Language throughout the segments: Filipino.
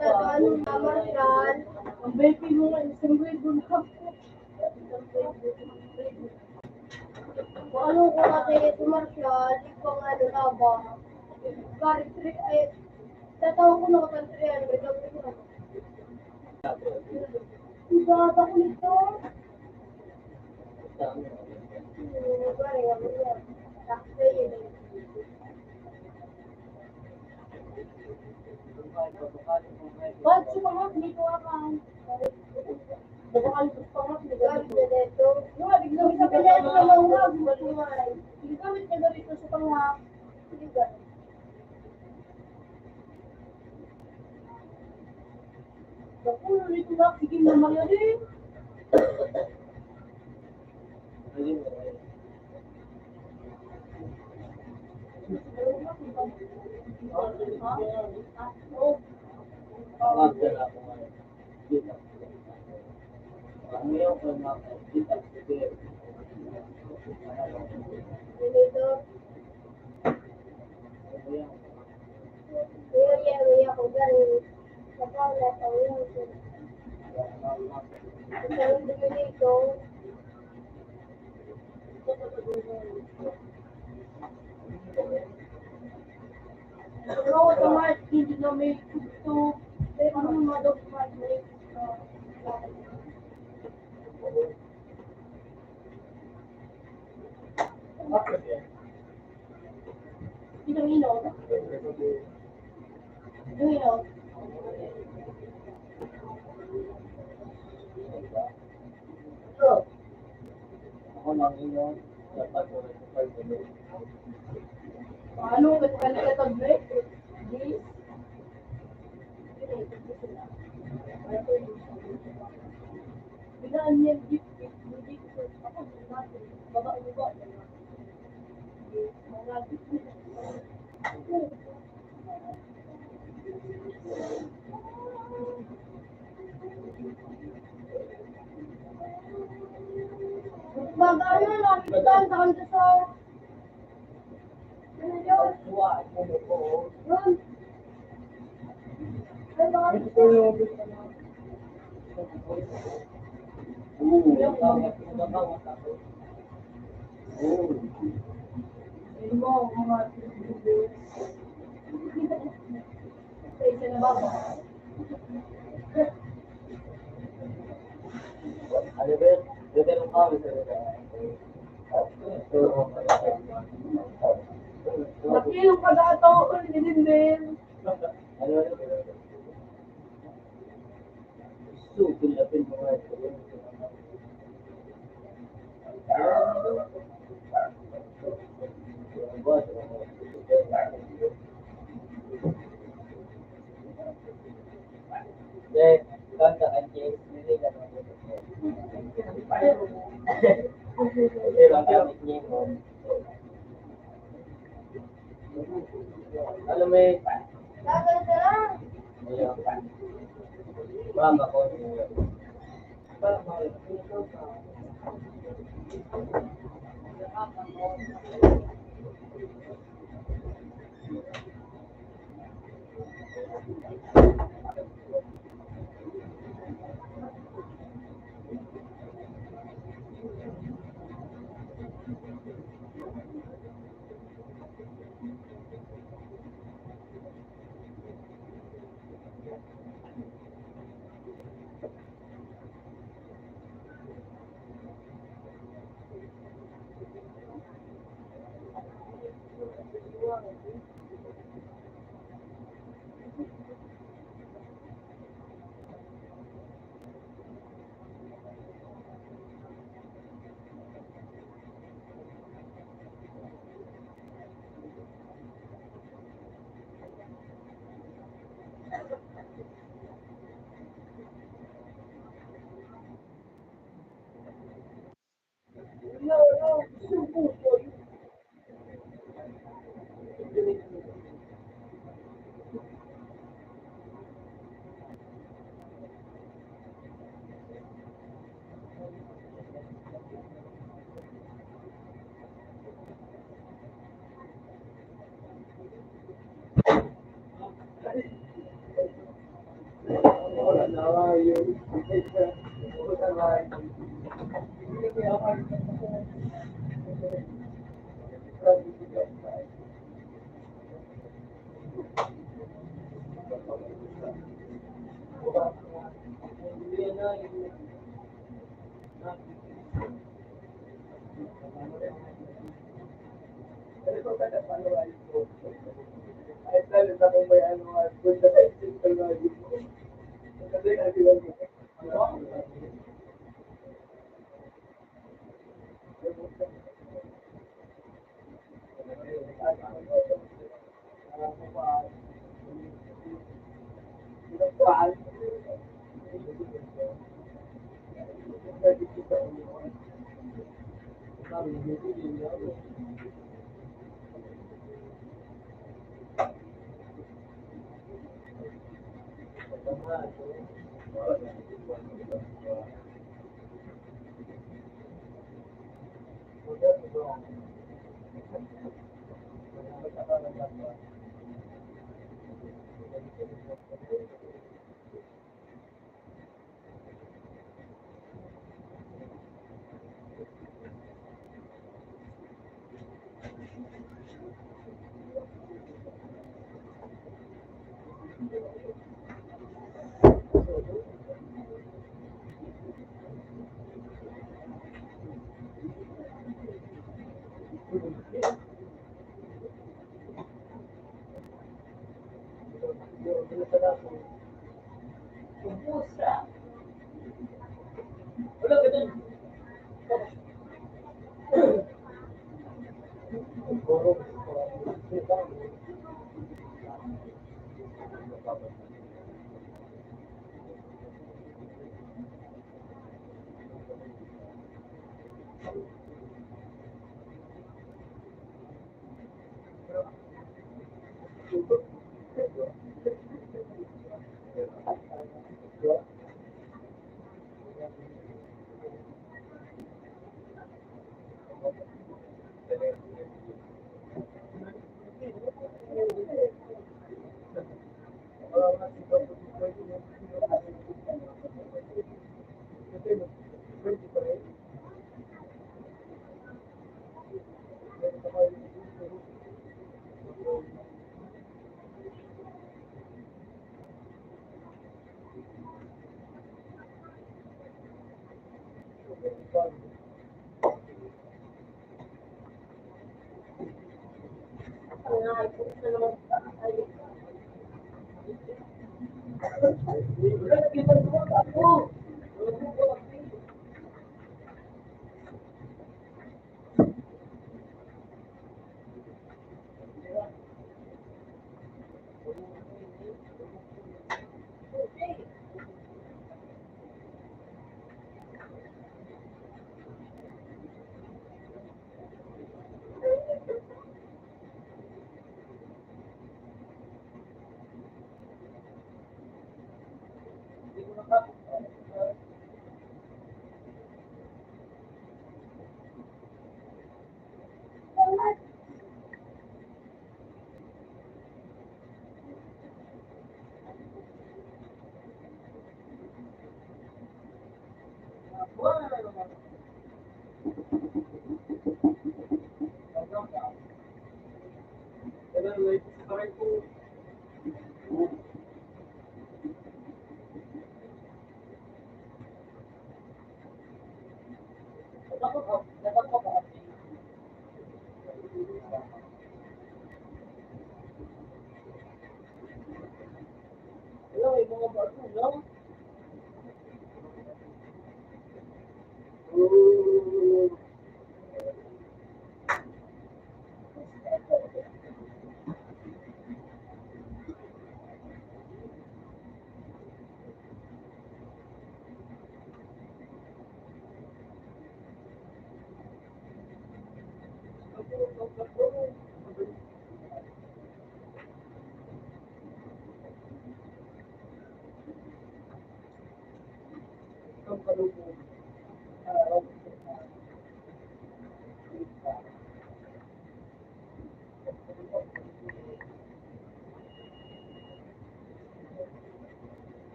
anong namarkan. Ang baby mo nga, isang grade mo na. Kung ano ko kasi tumarsyal, ipang ano na ba? Kahit tatawag ko na kapag 300, sabi ko na. Ibaba ko nito. Bari, ano yan? Sakto yun eh. Ba't si Pangat, hindi ko akan. Nakakalipas Pangat, hindi gamit na dito. Nga, biglang sa pilit na mawag, matumay. Hindi gamit na dito sa Pangat. Hindi gamit. Nakulo nito na, sige naman yan eh. Ano ko mga hindi na may tugtog. Ano mga daw may Ino. Ako lang yun, dapat ko rin sa Ano ba ka tablet? This. Bilaan niya gift. Hindi ko ako natin. Baba. Bagay na nakikitan sa kanto sa ano yun? Yun. Ay, bakit ito yung Ano ba? Dito nung kami sa nakilong pagkataon din. ano? Super lapin mo nga ito. Kanta anjing ini kan. Ini langkah ini. Alam mo eh. Mama ko.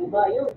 Iba yun.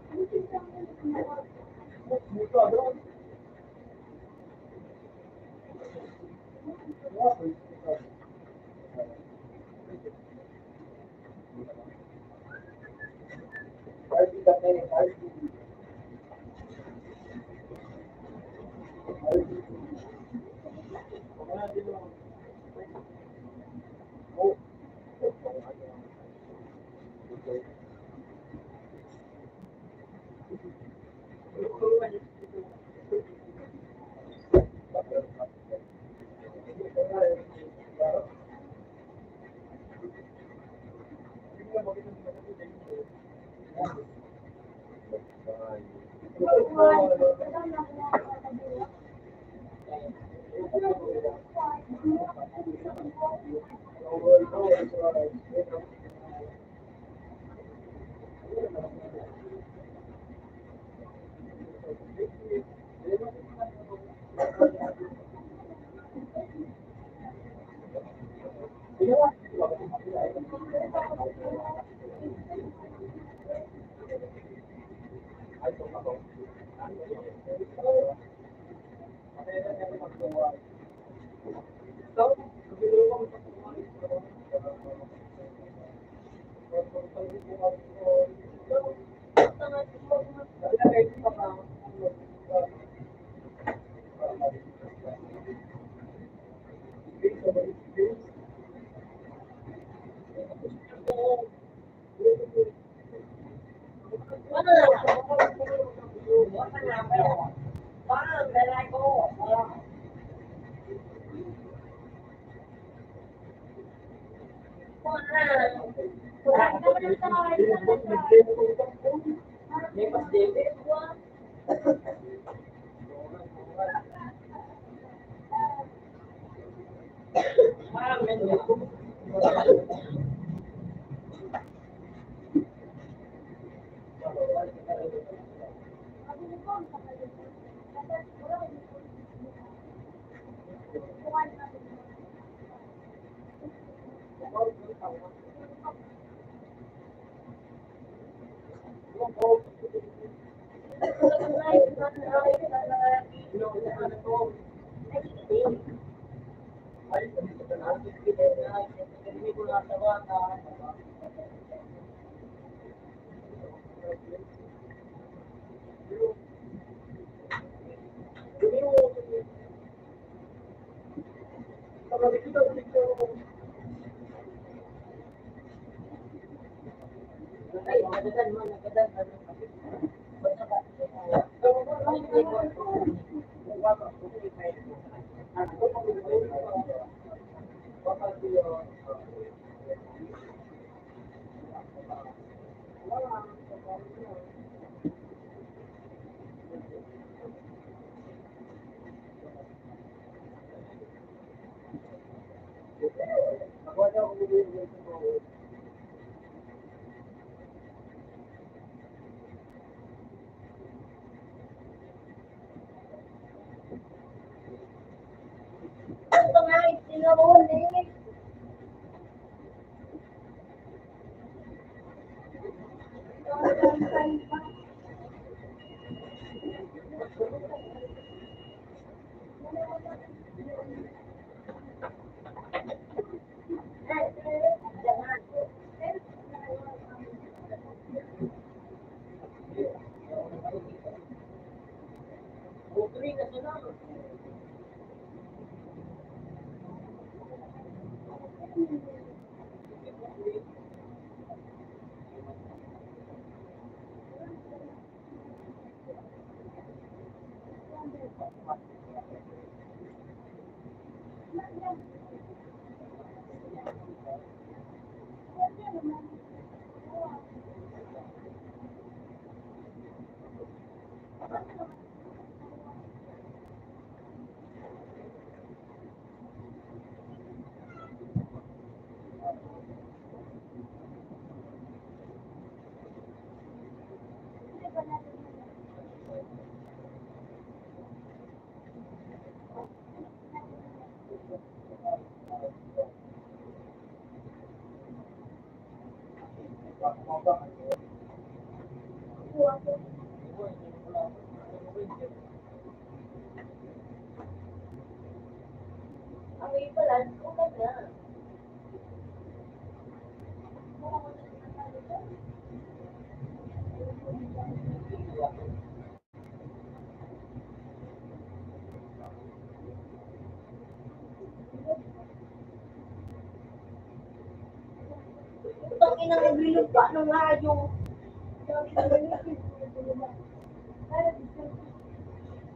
inang nagrilog pa ng radyo.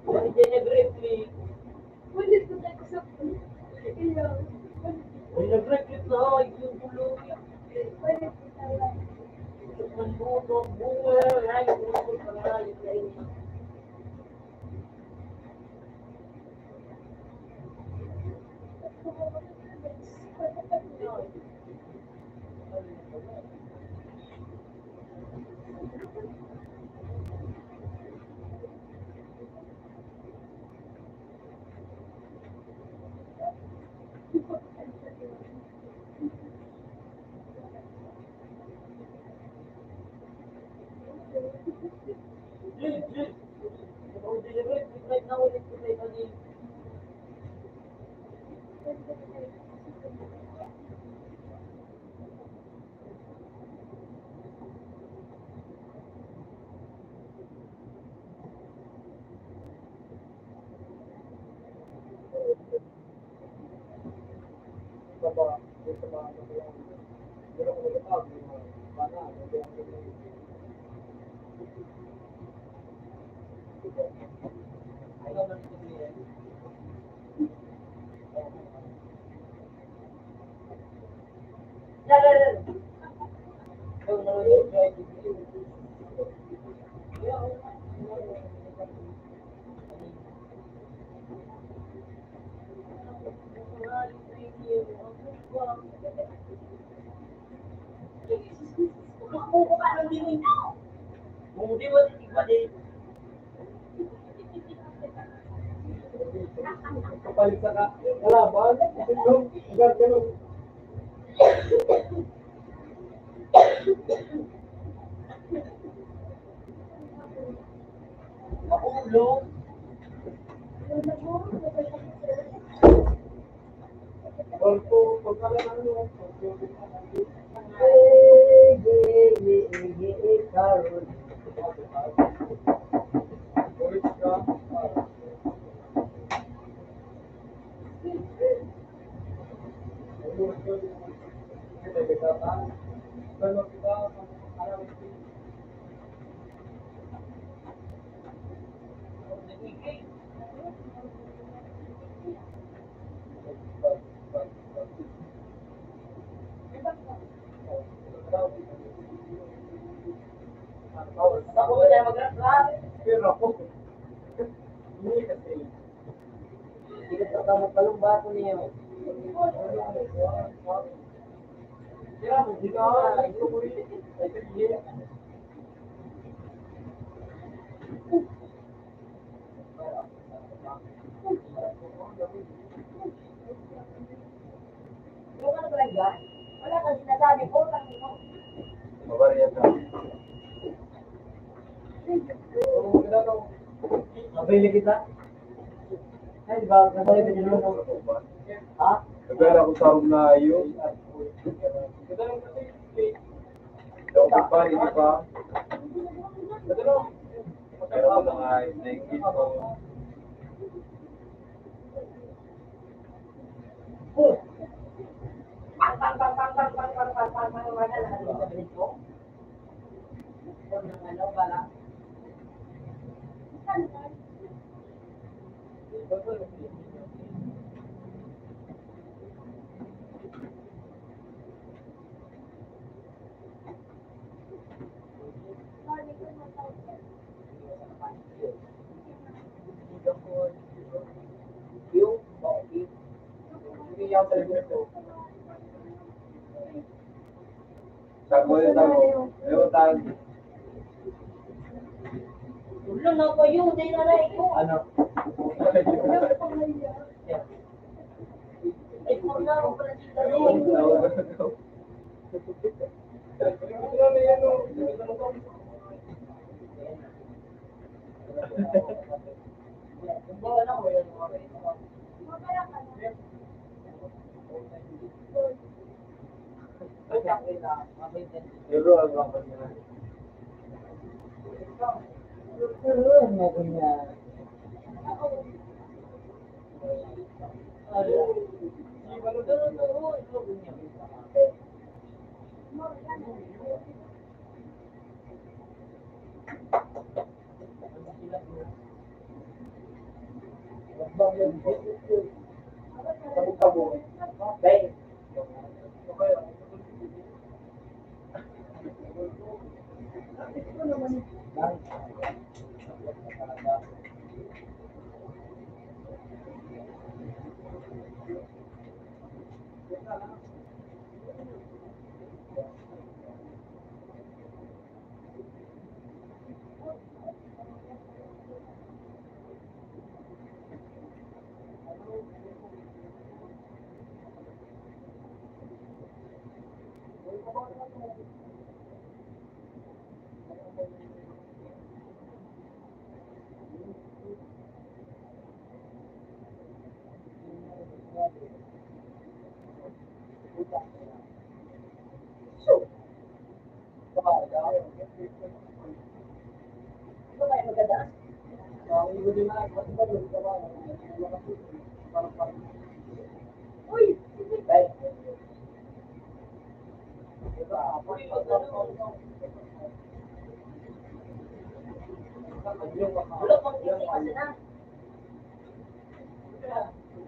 Wala dyan nag-reflect. Ulit ko tayo sa iyo. May nag-reflect na ay yung tuloy. Ulit ko tayo. Ang buto, bunga, ay, buto, pangalan, ay. Kukuha ka ng dinuin mo. Hindi mo iba din. Kapalit sa kalaban, ganun, ganun. Makulong. Golpo, pagkala ng ano, Karol. ulit ka, kita kita, kalau kita alam Ako ba tayo mag-rap? pero ako, hindi kasi, Hindi ka tatamot bato niya. kaya hindi ka, ito mo rin, ito yun. Yung ano ba yan? Wala kang sinasabi ko, tanong mo. Mabarya ka. Oo, kailangan, Mabili kita? Ay, di ba? Nabali ka dyan mo. Ha? nagala ko sa room na ayun. Kailangan kasi, daw ka pa, hindi pa. Kailangan, pero mga naingit ko. Pang, pang, pang, pang, pang, pang, pang, pang, pang, pang, wala na natin sa bilis ko. Huwag nang ano, wala. Yung, bakit? Hindi yung television ko. Sabi mo yun tayo. Ayaw tayo. Ulo na ko yun, di na na ito. Ano? Ay, kung na ako pala sila rin. Kung ba na ko yun, okay. Ay, okay na. Mabait din. Pero ano ako niya? Turuan mo ko niya. Turuan mo ko niya.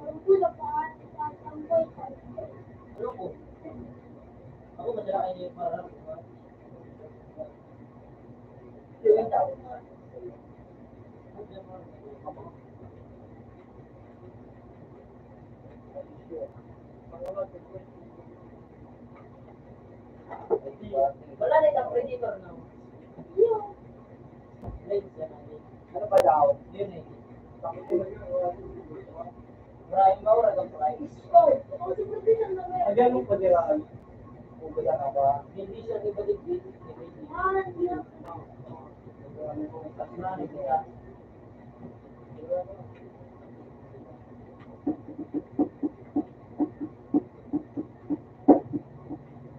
Ang pula pa, ang boy pa. Wala na itong predator na. Yung, Ano pa daw? Yun eh. Maraming maura ng price. oh, ang siguro din ang namin. Again mo padiraan. Wala ka ba? Hindi siya di balik-balik. Ah, hindi na. Maraming kaya.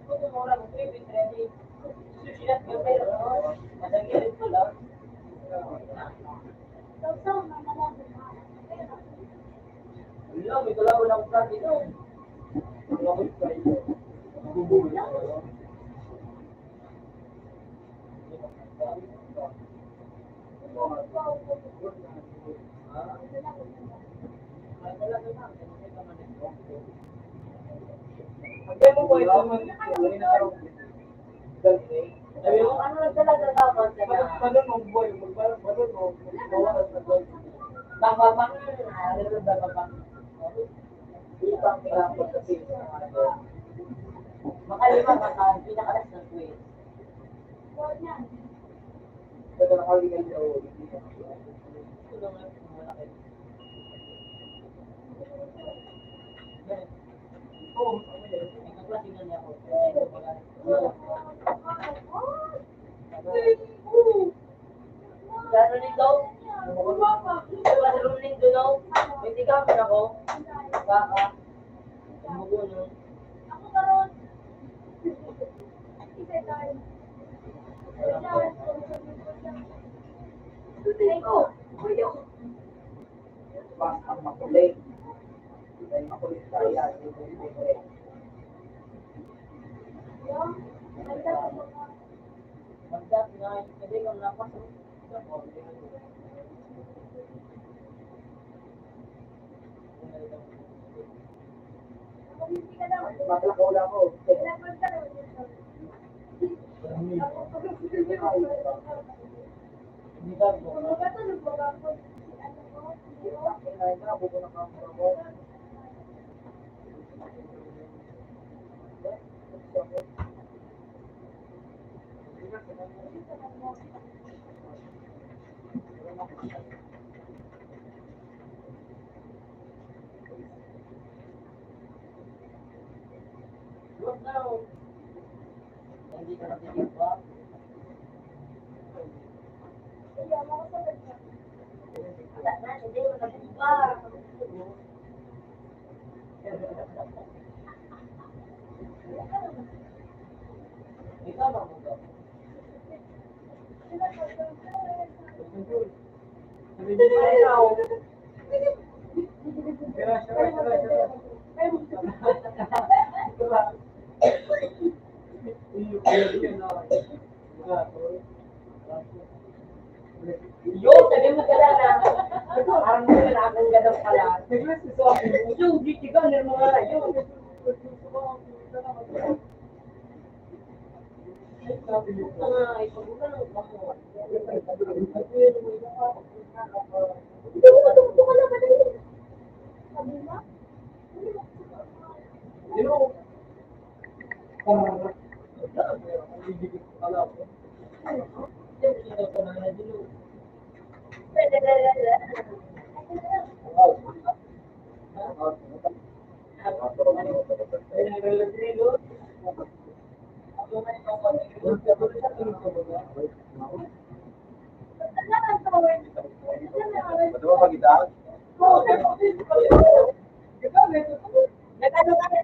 Kung mura mo, 320. Susilat ka pero, madami rin pala. Tapos, nakalagay na. Wala, may kalaban ng plat dito. Again mo po ito man. Sabi mo, ano lang talaga dapat ka na? Balon mo boy, balon mo. Bawalan sa boy. Bababang, ano bababang? Ibang pinapot sa piso. Makalima ka sa pinakalas ng tweet. Huwag yan. Pero nakaligan niya o. Ito naman, malaki. Oo, May kaklase na niya ako. Lalo rin daw. Lalo rin daw. May tigamin ako. Baka. Tumugulo. Ako karon. Isa tayo. Ay ko. Kuyo. Baka makulay. Makulay kaya. Magdat nga. Hindi ko napasok. Hindi ka daw. Maglakaw lang ako. Dapat ka daw. Hindi ka mo. Magkatulog ba ako? Ano ko? Kinain na, buko na kamera mo. Look now. Hindi ka natigil pa. Kaya mo ko sa bata. Wala na, hindi mo natigil pa. Ikaw ba mo ba? Yo, sabi mo ka lang na. Parang mo na akong gadang pala. Yo, di ka na mga yo. Ay, pagbuka ng bako. Hindi ko matuto ka na ba na yun? Sabi ba? Pwede ba magita? Nag-ano ka na?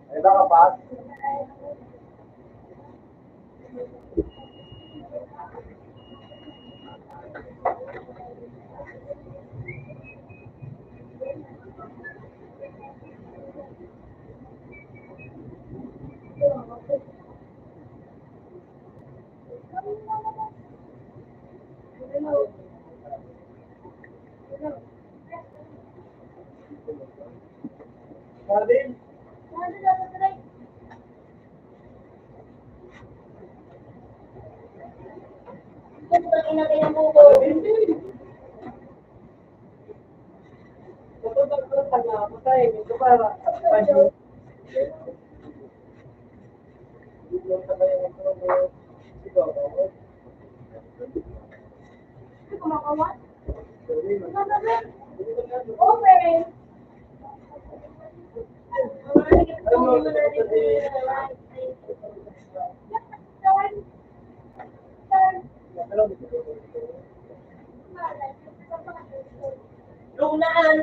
Ay, baka pa? Marvin? Kumakawan? Open! Lunaan.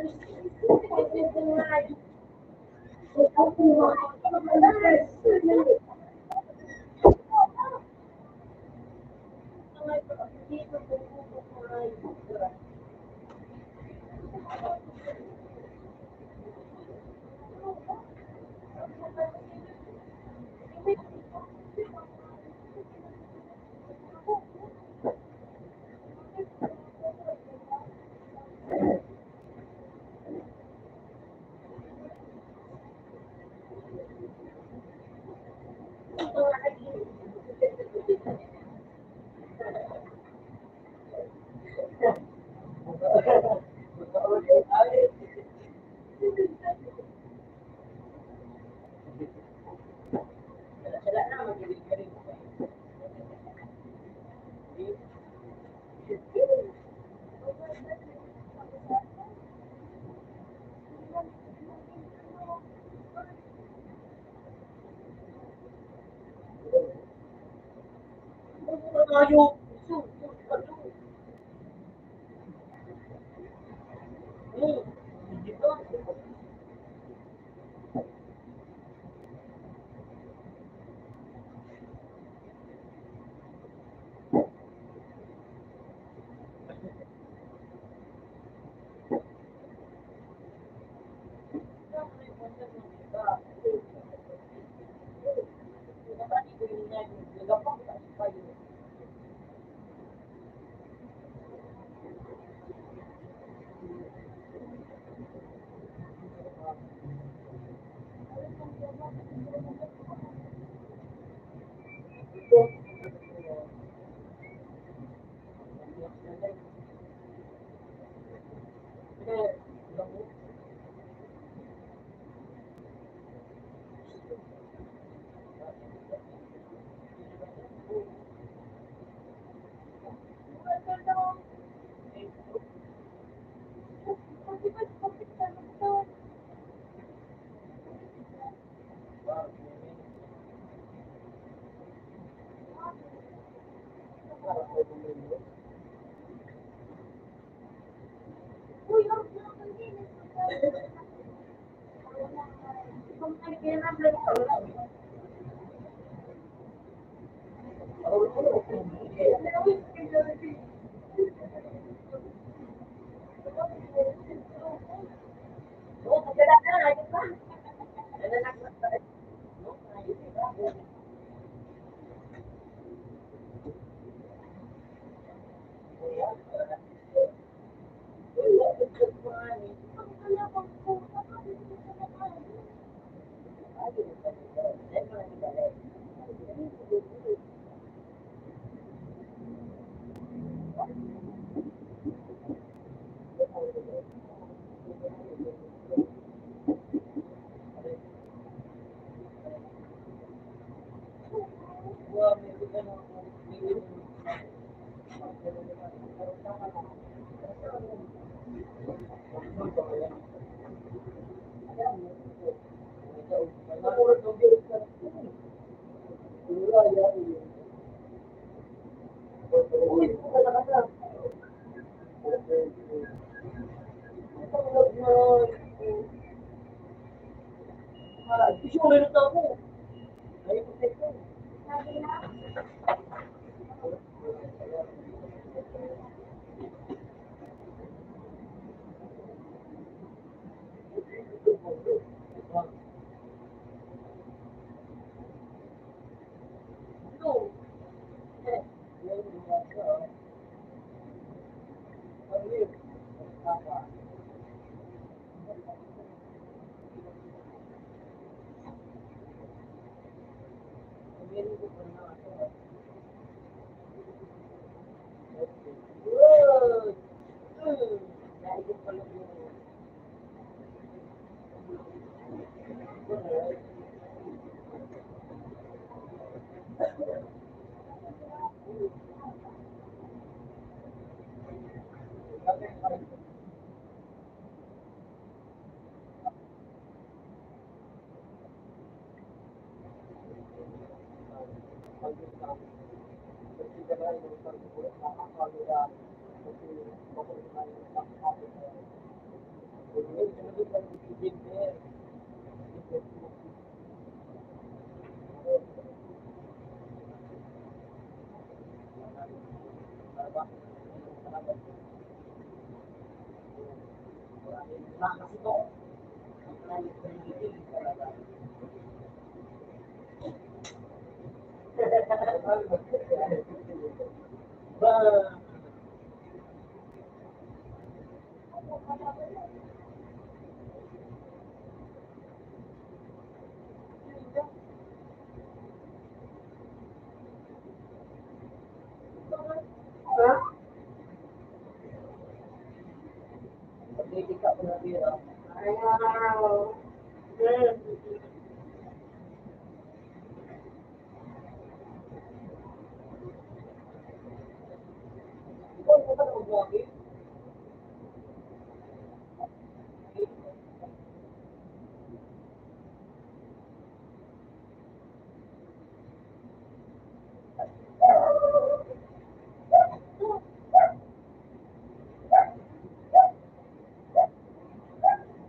Dito.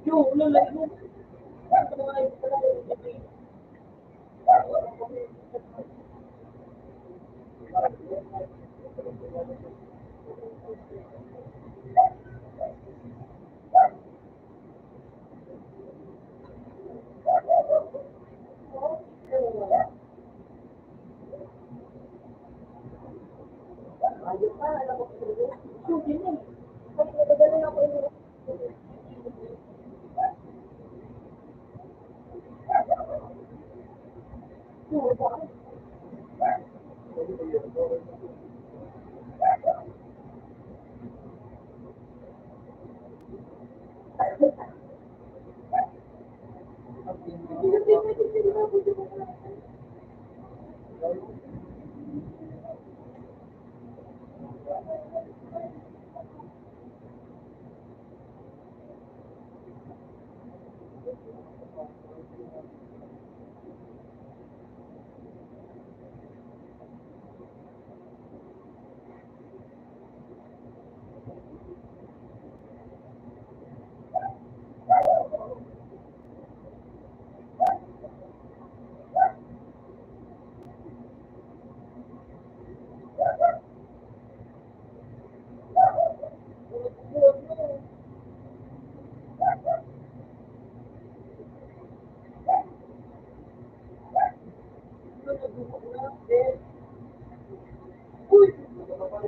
Yung, lalay mo.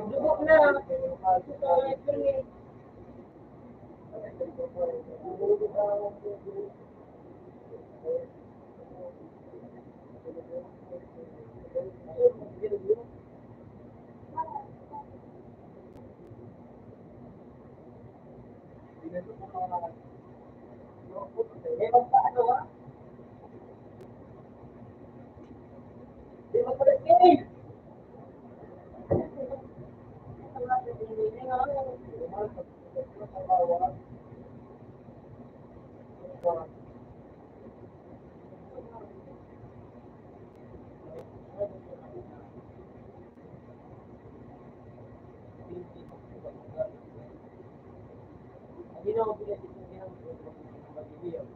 Dugok na. Eh, magpaano ha? Di magpalit ka eh. Hindi na ako pinag-isindihan ng pag-ibig.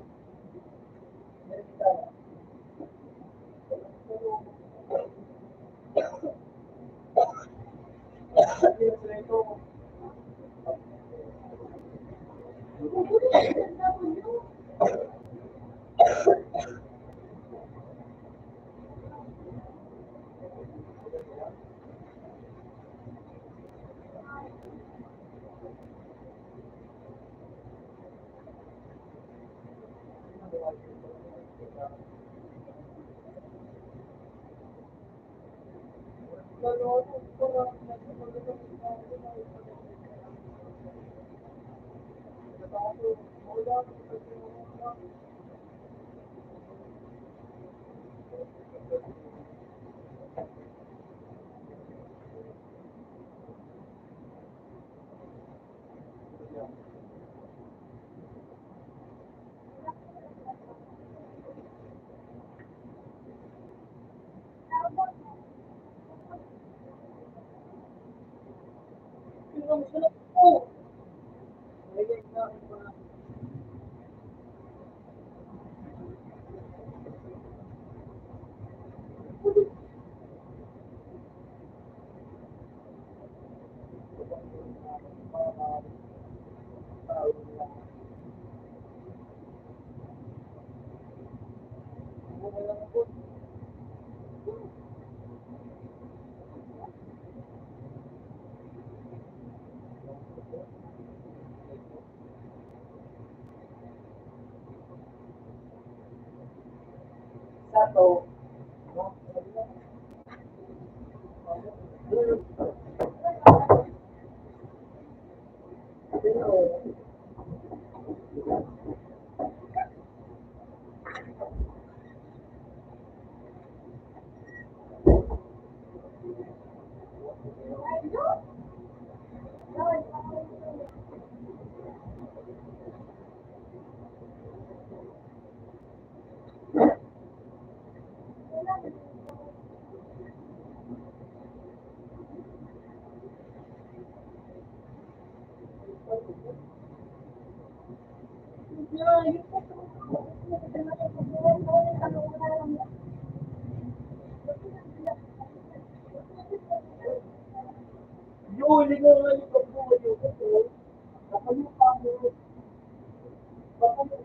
Sato. Yun, ikaw nga yung pagbuhay ko. Nakalipa mo. Baka mo.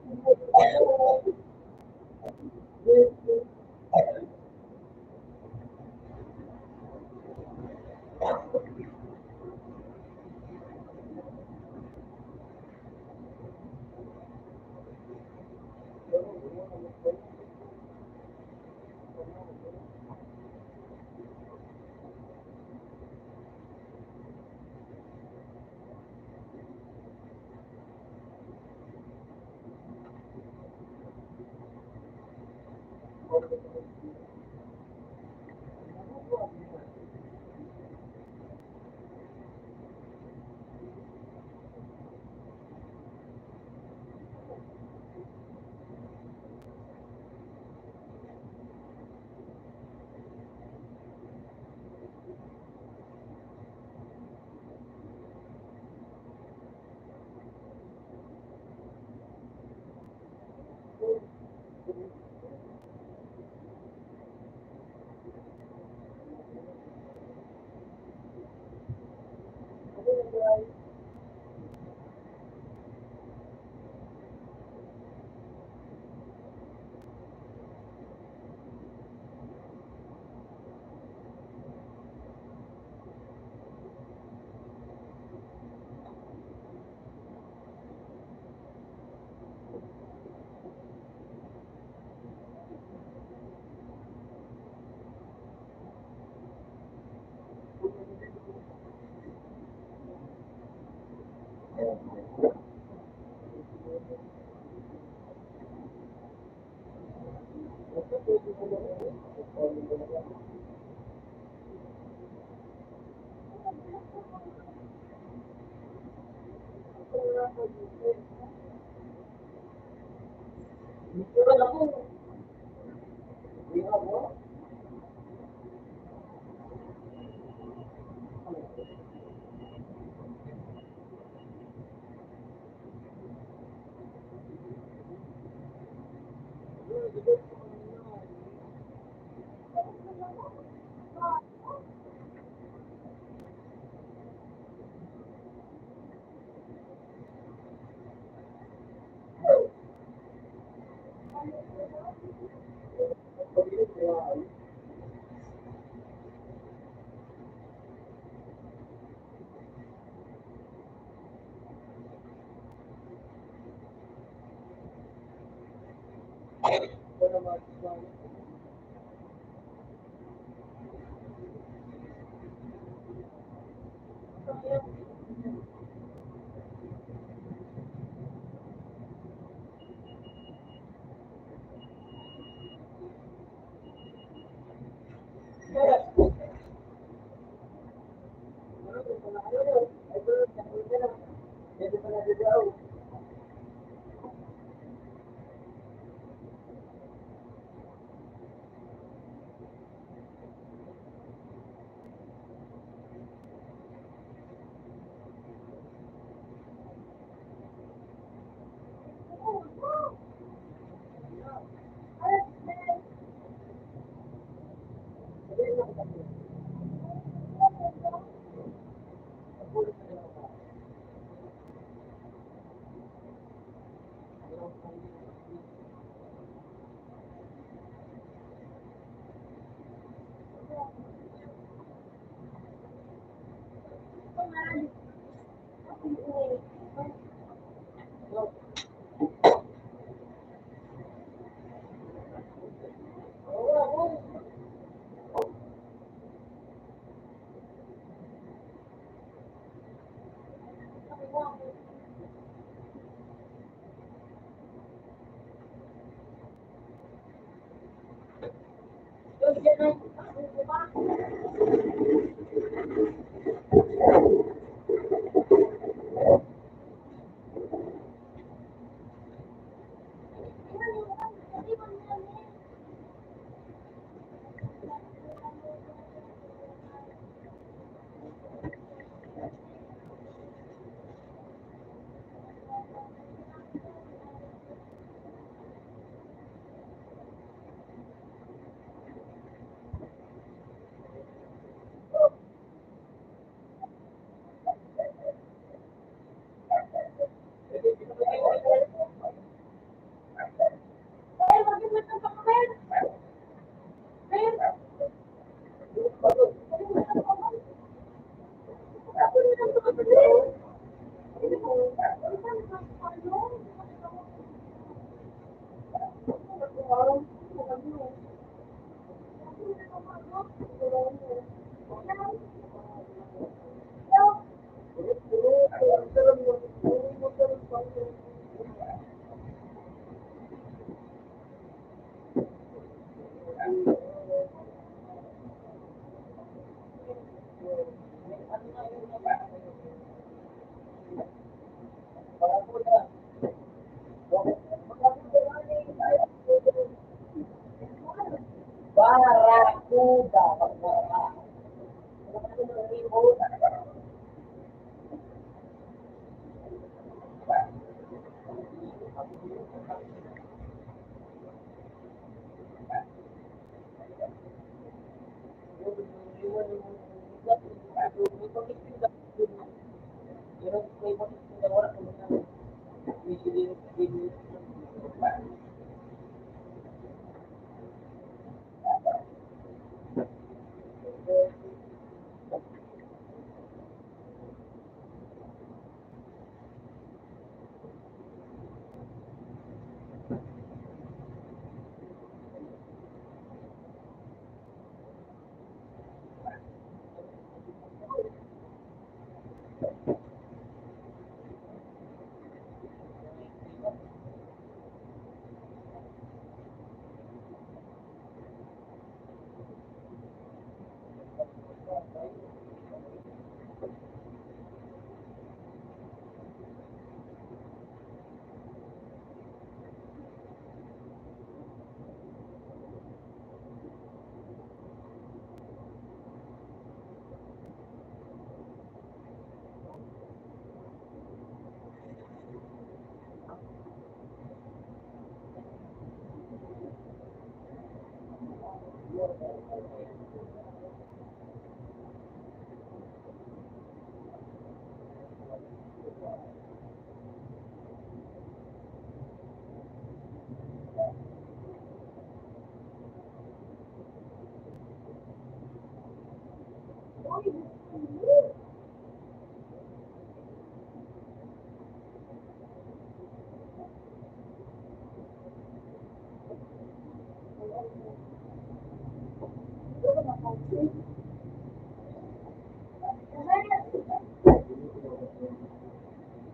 Barakuda.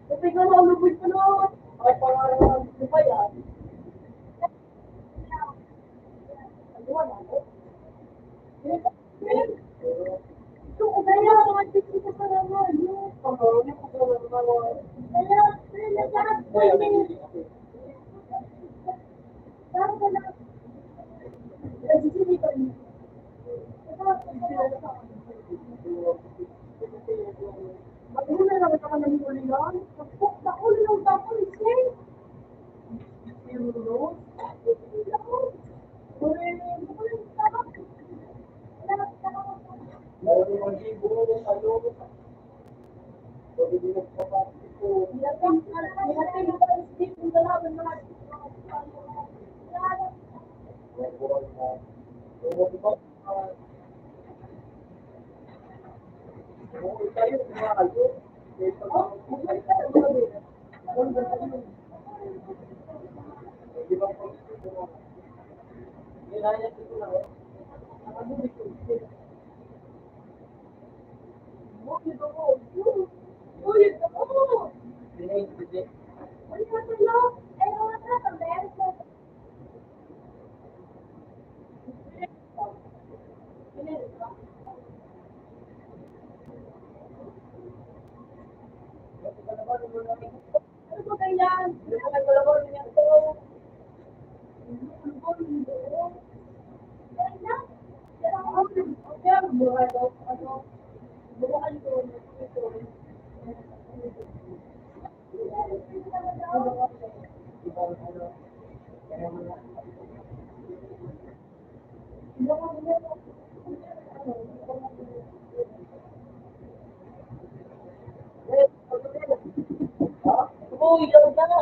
Kasi ka na, lubid ka na. Ay, pangalan mo pa yan. So, kaya mga titi ka pa naman. Pangalan ko pa naman. Kaya, lahat ko parang ka na. Kasi hindi pa rin. Ba't mo na lang ka ng huli yan? Takuli ng takuli, Shay. Uy, daw na.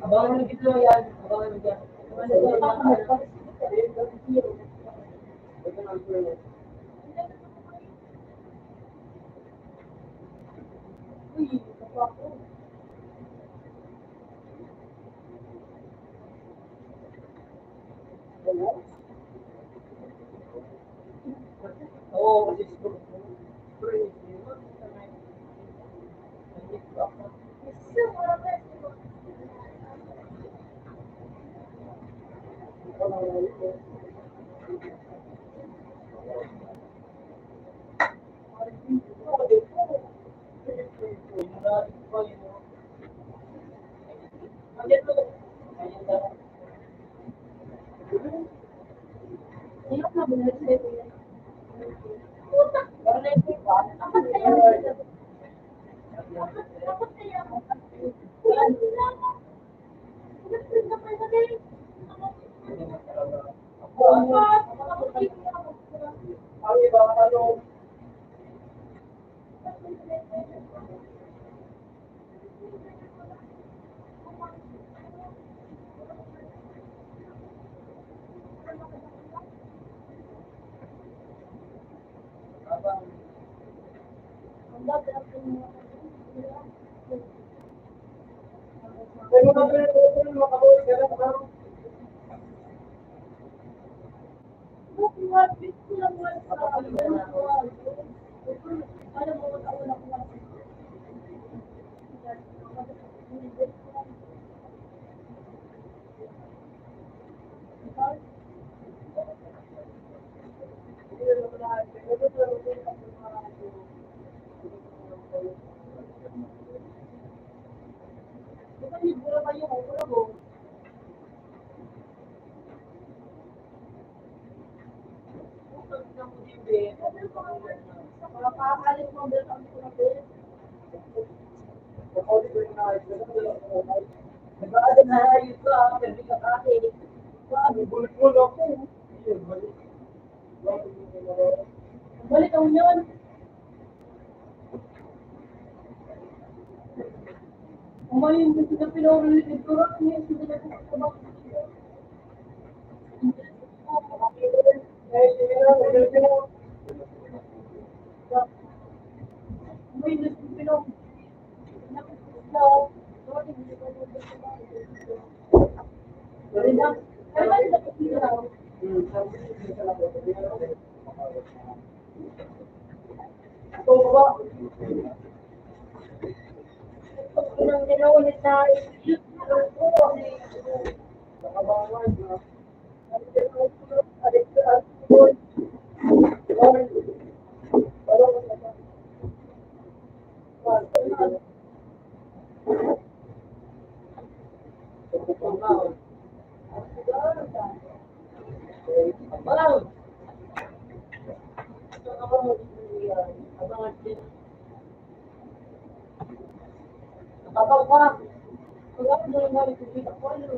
Abangan mo dito yan. Abangan mo dyan. Oo, kasi Hirap na binalik sa'yo yan. Puta! Dapat kaya dapat kaya kuya sila. Nag-print na kayo din. Dapat! Ang iba, ano, Ang dami ang may mga pinag-uulan, makabuhay ka lang, ano? Nag-aadan na ayos ka, pwede ka kasi. Bulol ako. Balik ang yun. Umayin ko sila pinaulit ko rin niya sila sa bakit. Umayin ko sila pinaulit. Unang ginaulit na Kapag ka, wala ko na lang kita ko ano.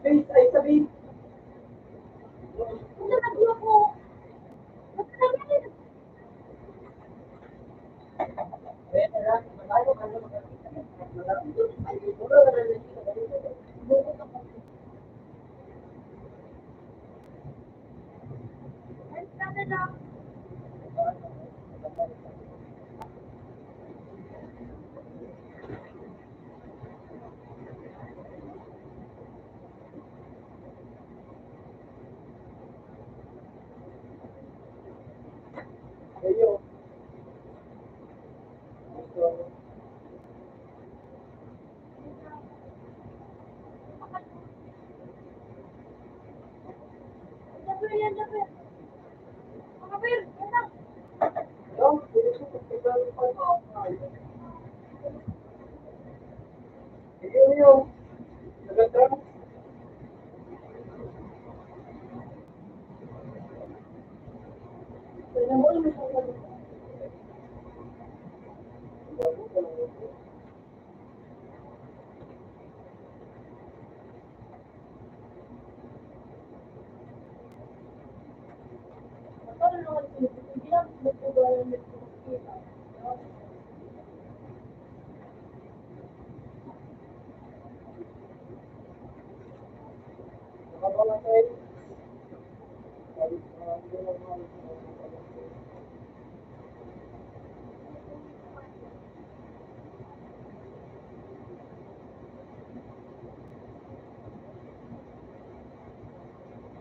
Base ay sabihin. Ano nagawa ko? Ba't naman?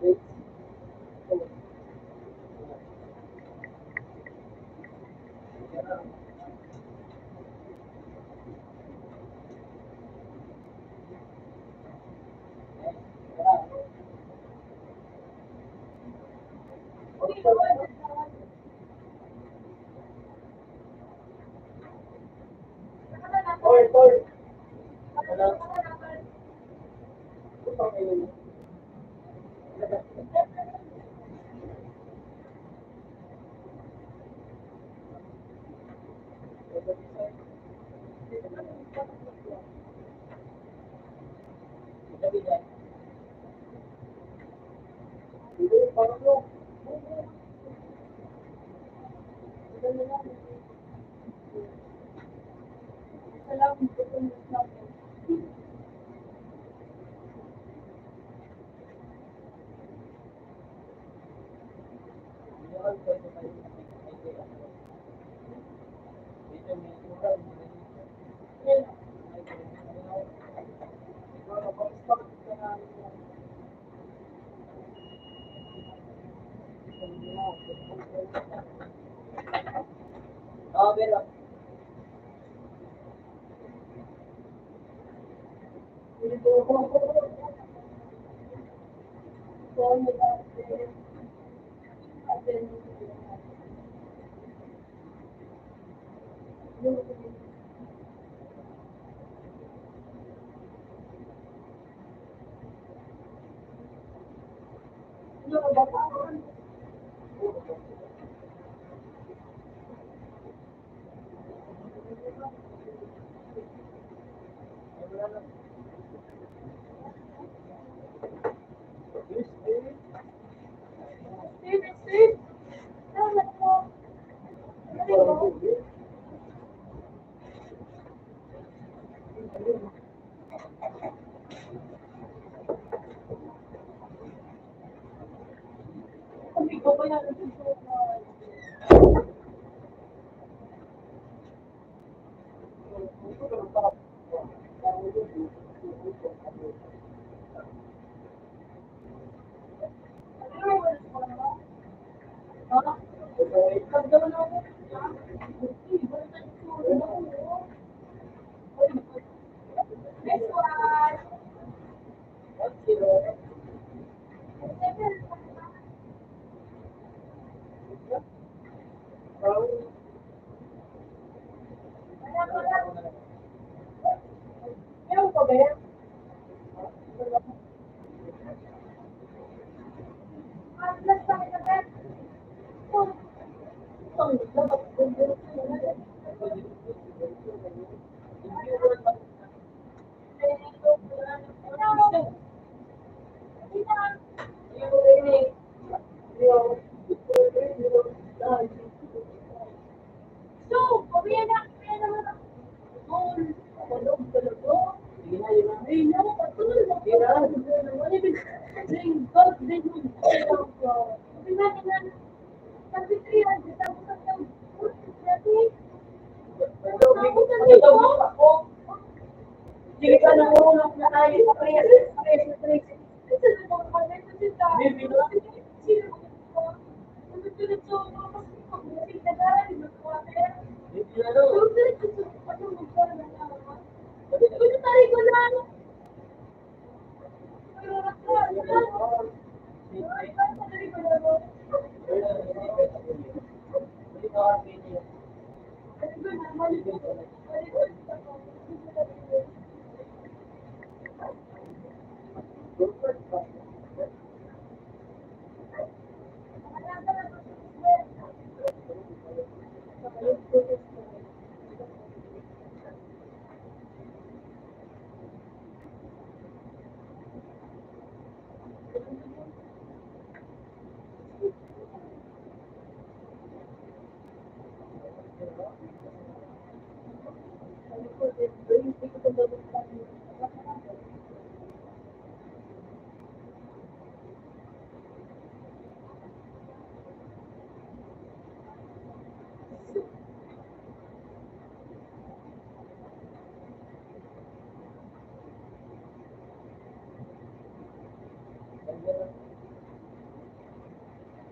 Tol, tol. Oo, pero. Sige ka nang ulog na tayo sa press.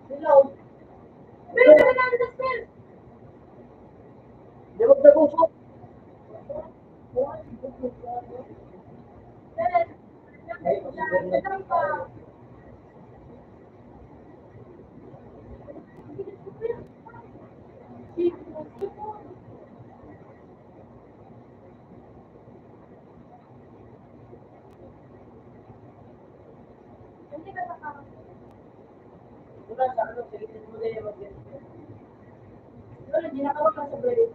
Hello. Pero na namin sa spell. Di wag na puso. Wala sa ano, sa gitna mo din yung mag-get. Wala, di nakawag ka sa bridge.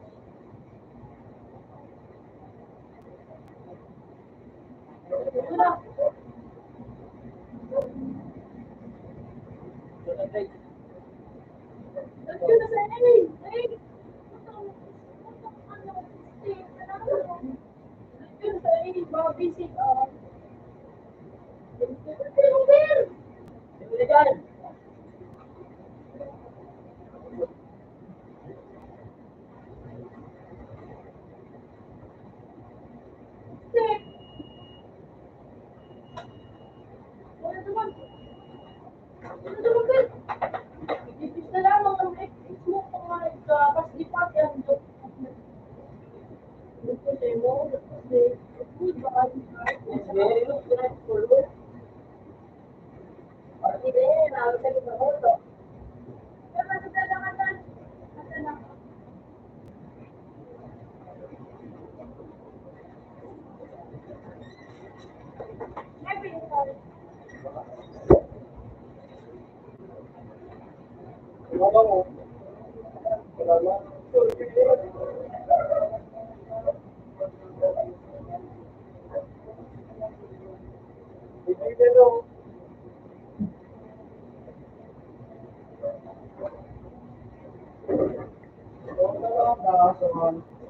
Wala. Let's go na sa enemy. Hey! Let's go na sa enemy. Mga basic, Illegal. stick. Wala naman. Wala naman, Phil. Ipis na lamang ang smoke ng mga pas-lipat yan. Gusto sa'yo mo, kasi good ba? It's very good to not follow. Pati na yan, nakakita sa gitna mo to. Pero matatalangan. Matatalangan. Maybe, sorry. Wala mo. Wala mo. Ibigay daw.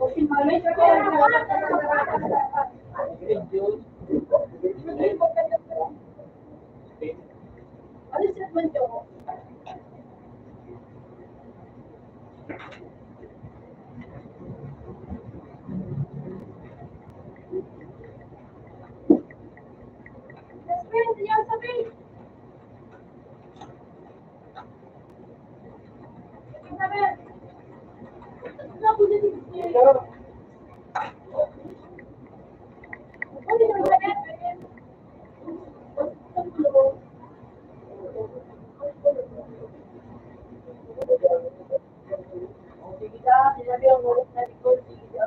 Ocean College, kaya Green juice. ano statement ko? Best friend, yan sabi. Sabi. Ano po din Pero, ano yung sabi? Sige ka, sinabi ang ulit na likod. Sige ka.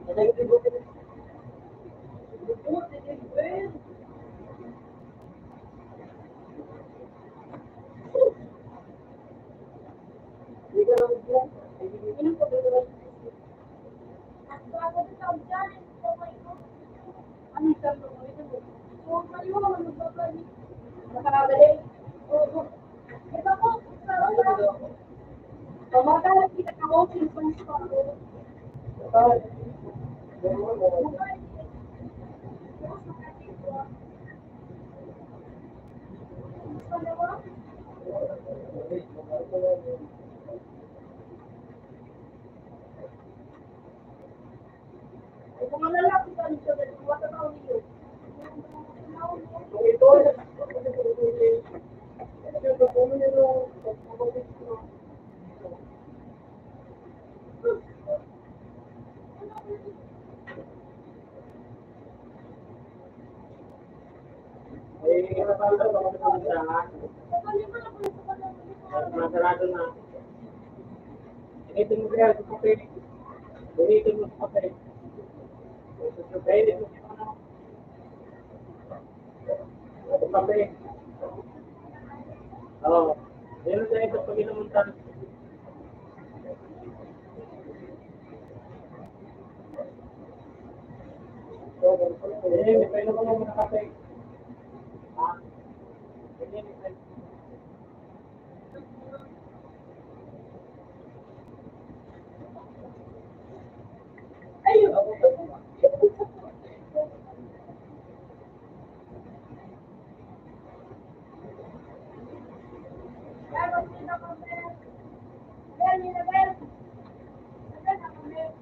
Nalagay ko yung hindi ka lang dyan. Kung ano lang, kung ano siya, kung ano tao niyo. kung ito, masarado na. Ito mo kaya sa kape. Ito mo sa kape. Ito mo sa kape. Oo. Meron tayo sa Panginoon. May pwede ko mo na kape. Ha? Ayun. Kaya, mag-sino kami. Kaya, nila, Ben. Kaya, kami.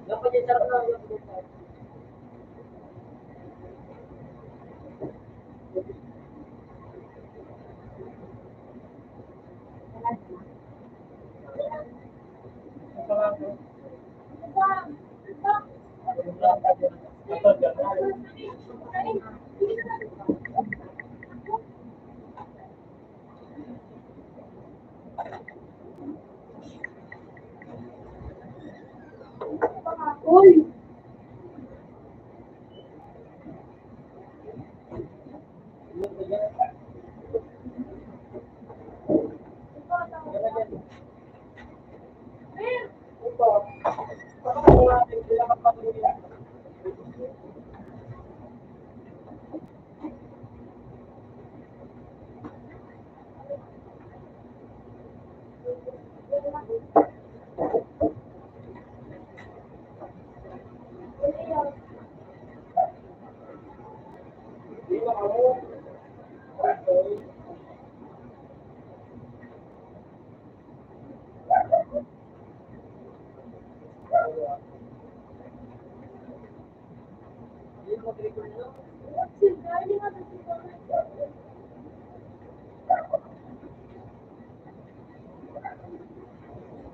Dapat yung sarap na yung Uy!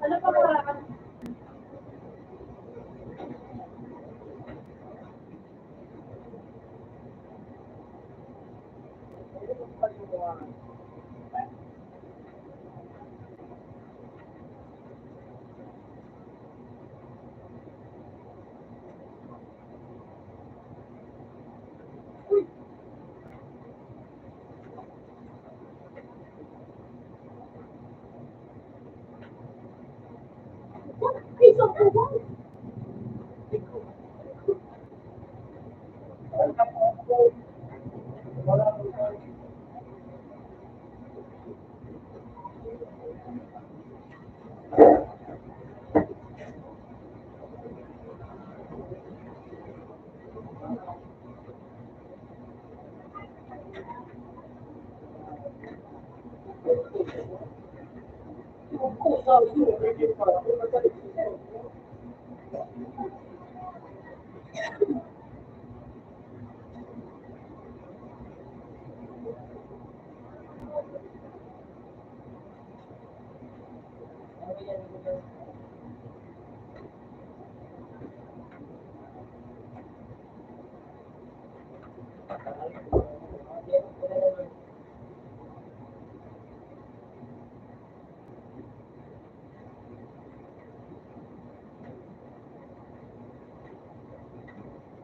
Ano pa wala ka? Ay, so cool.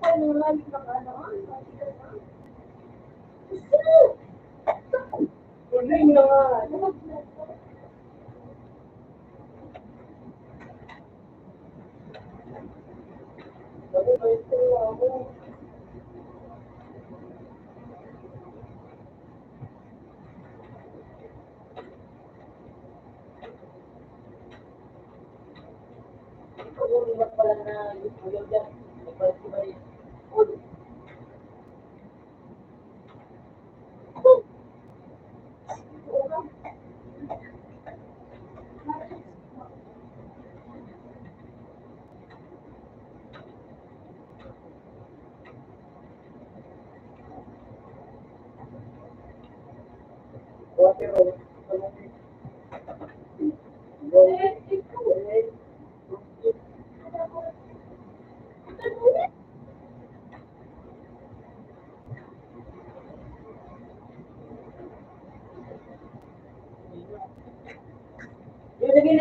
Ano lang yung ano? Uling na nga. Uling pala na yung dyan. Nagpalit ko ba rin?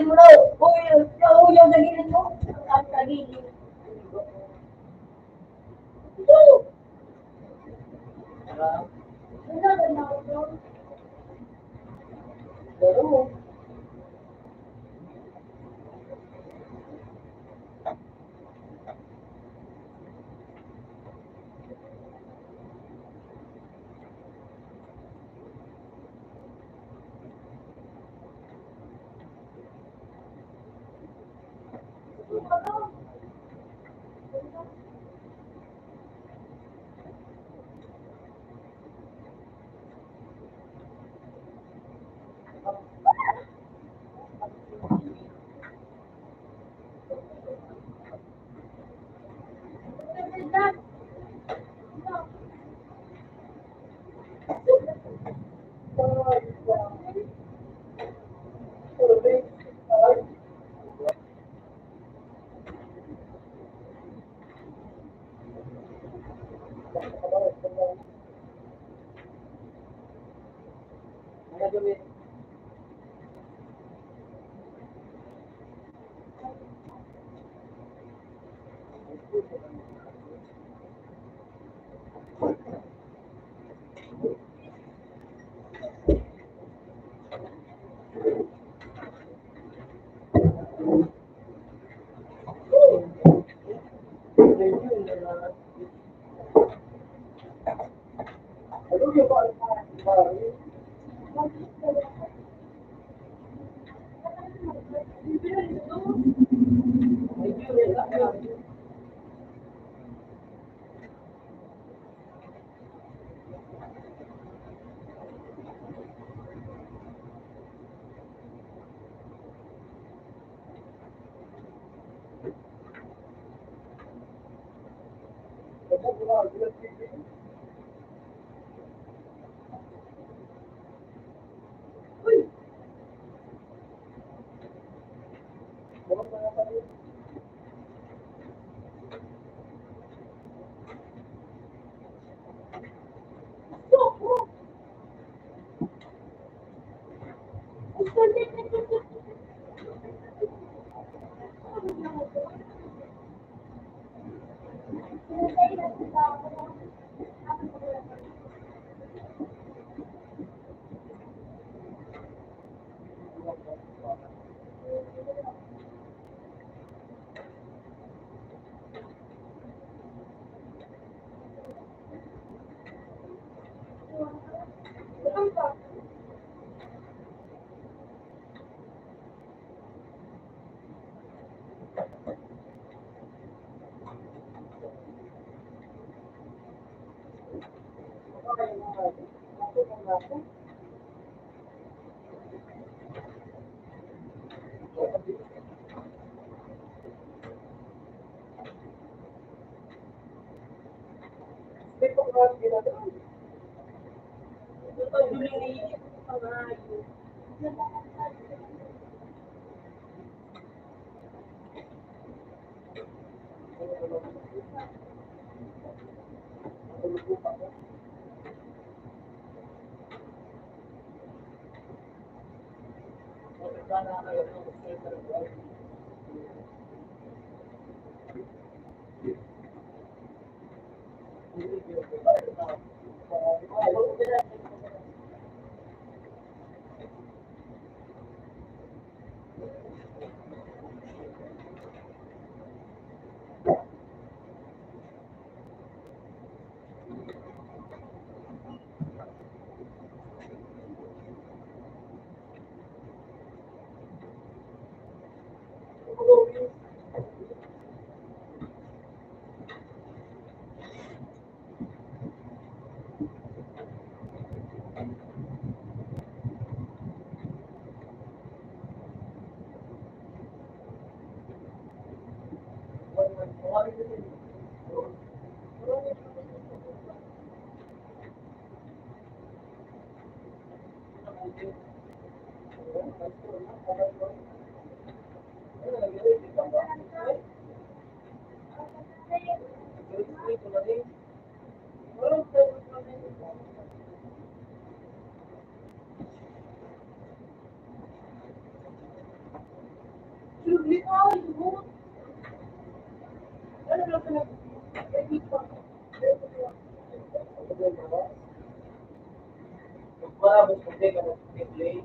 mo na. Uyaw sa gilid mo. Sa gilid. Wala ba na ako doon? Pero, Wala mo kung di ka mag-play.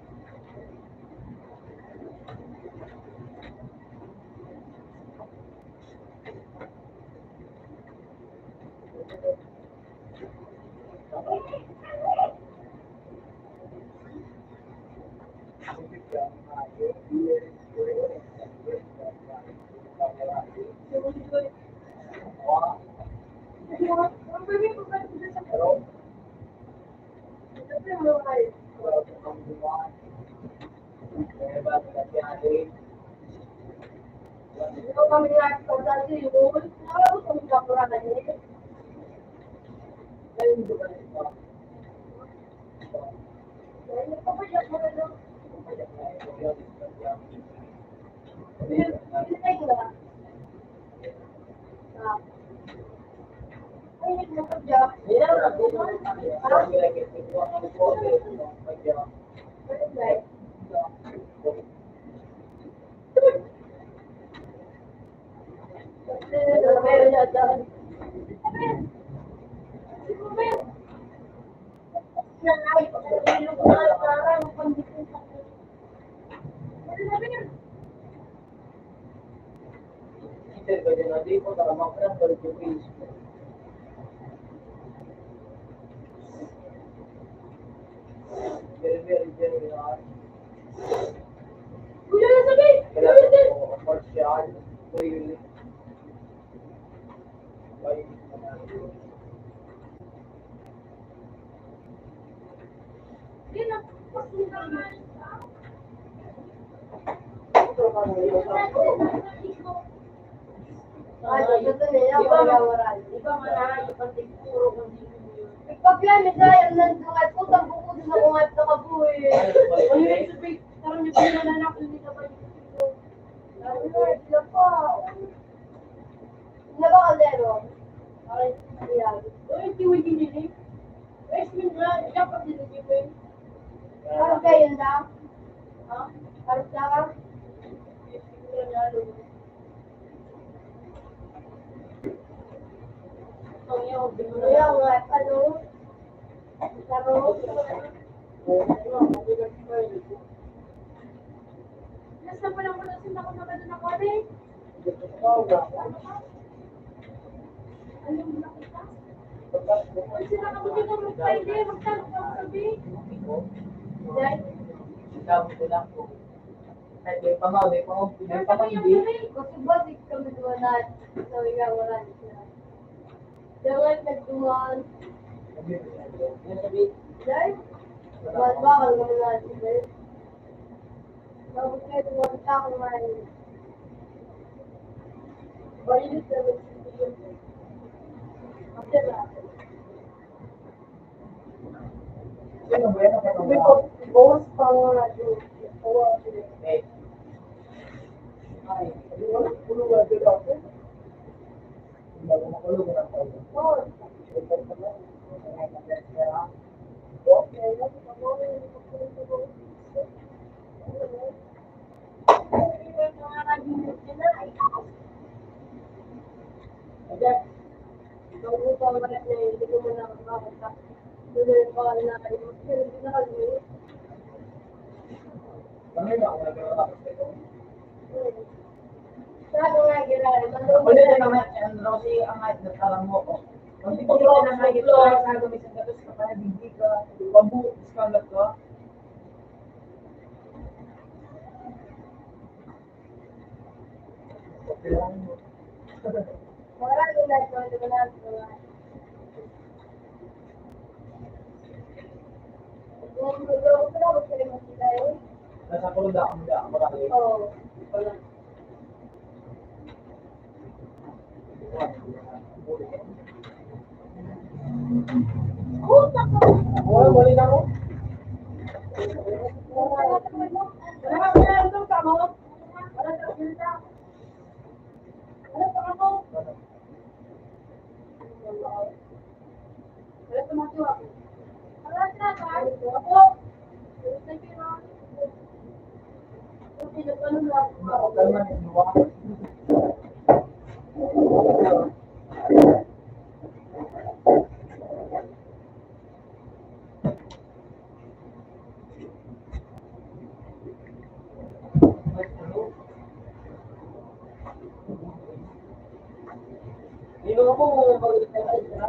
Hindi mo ako mag-ulit na kayo, ha?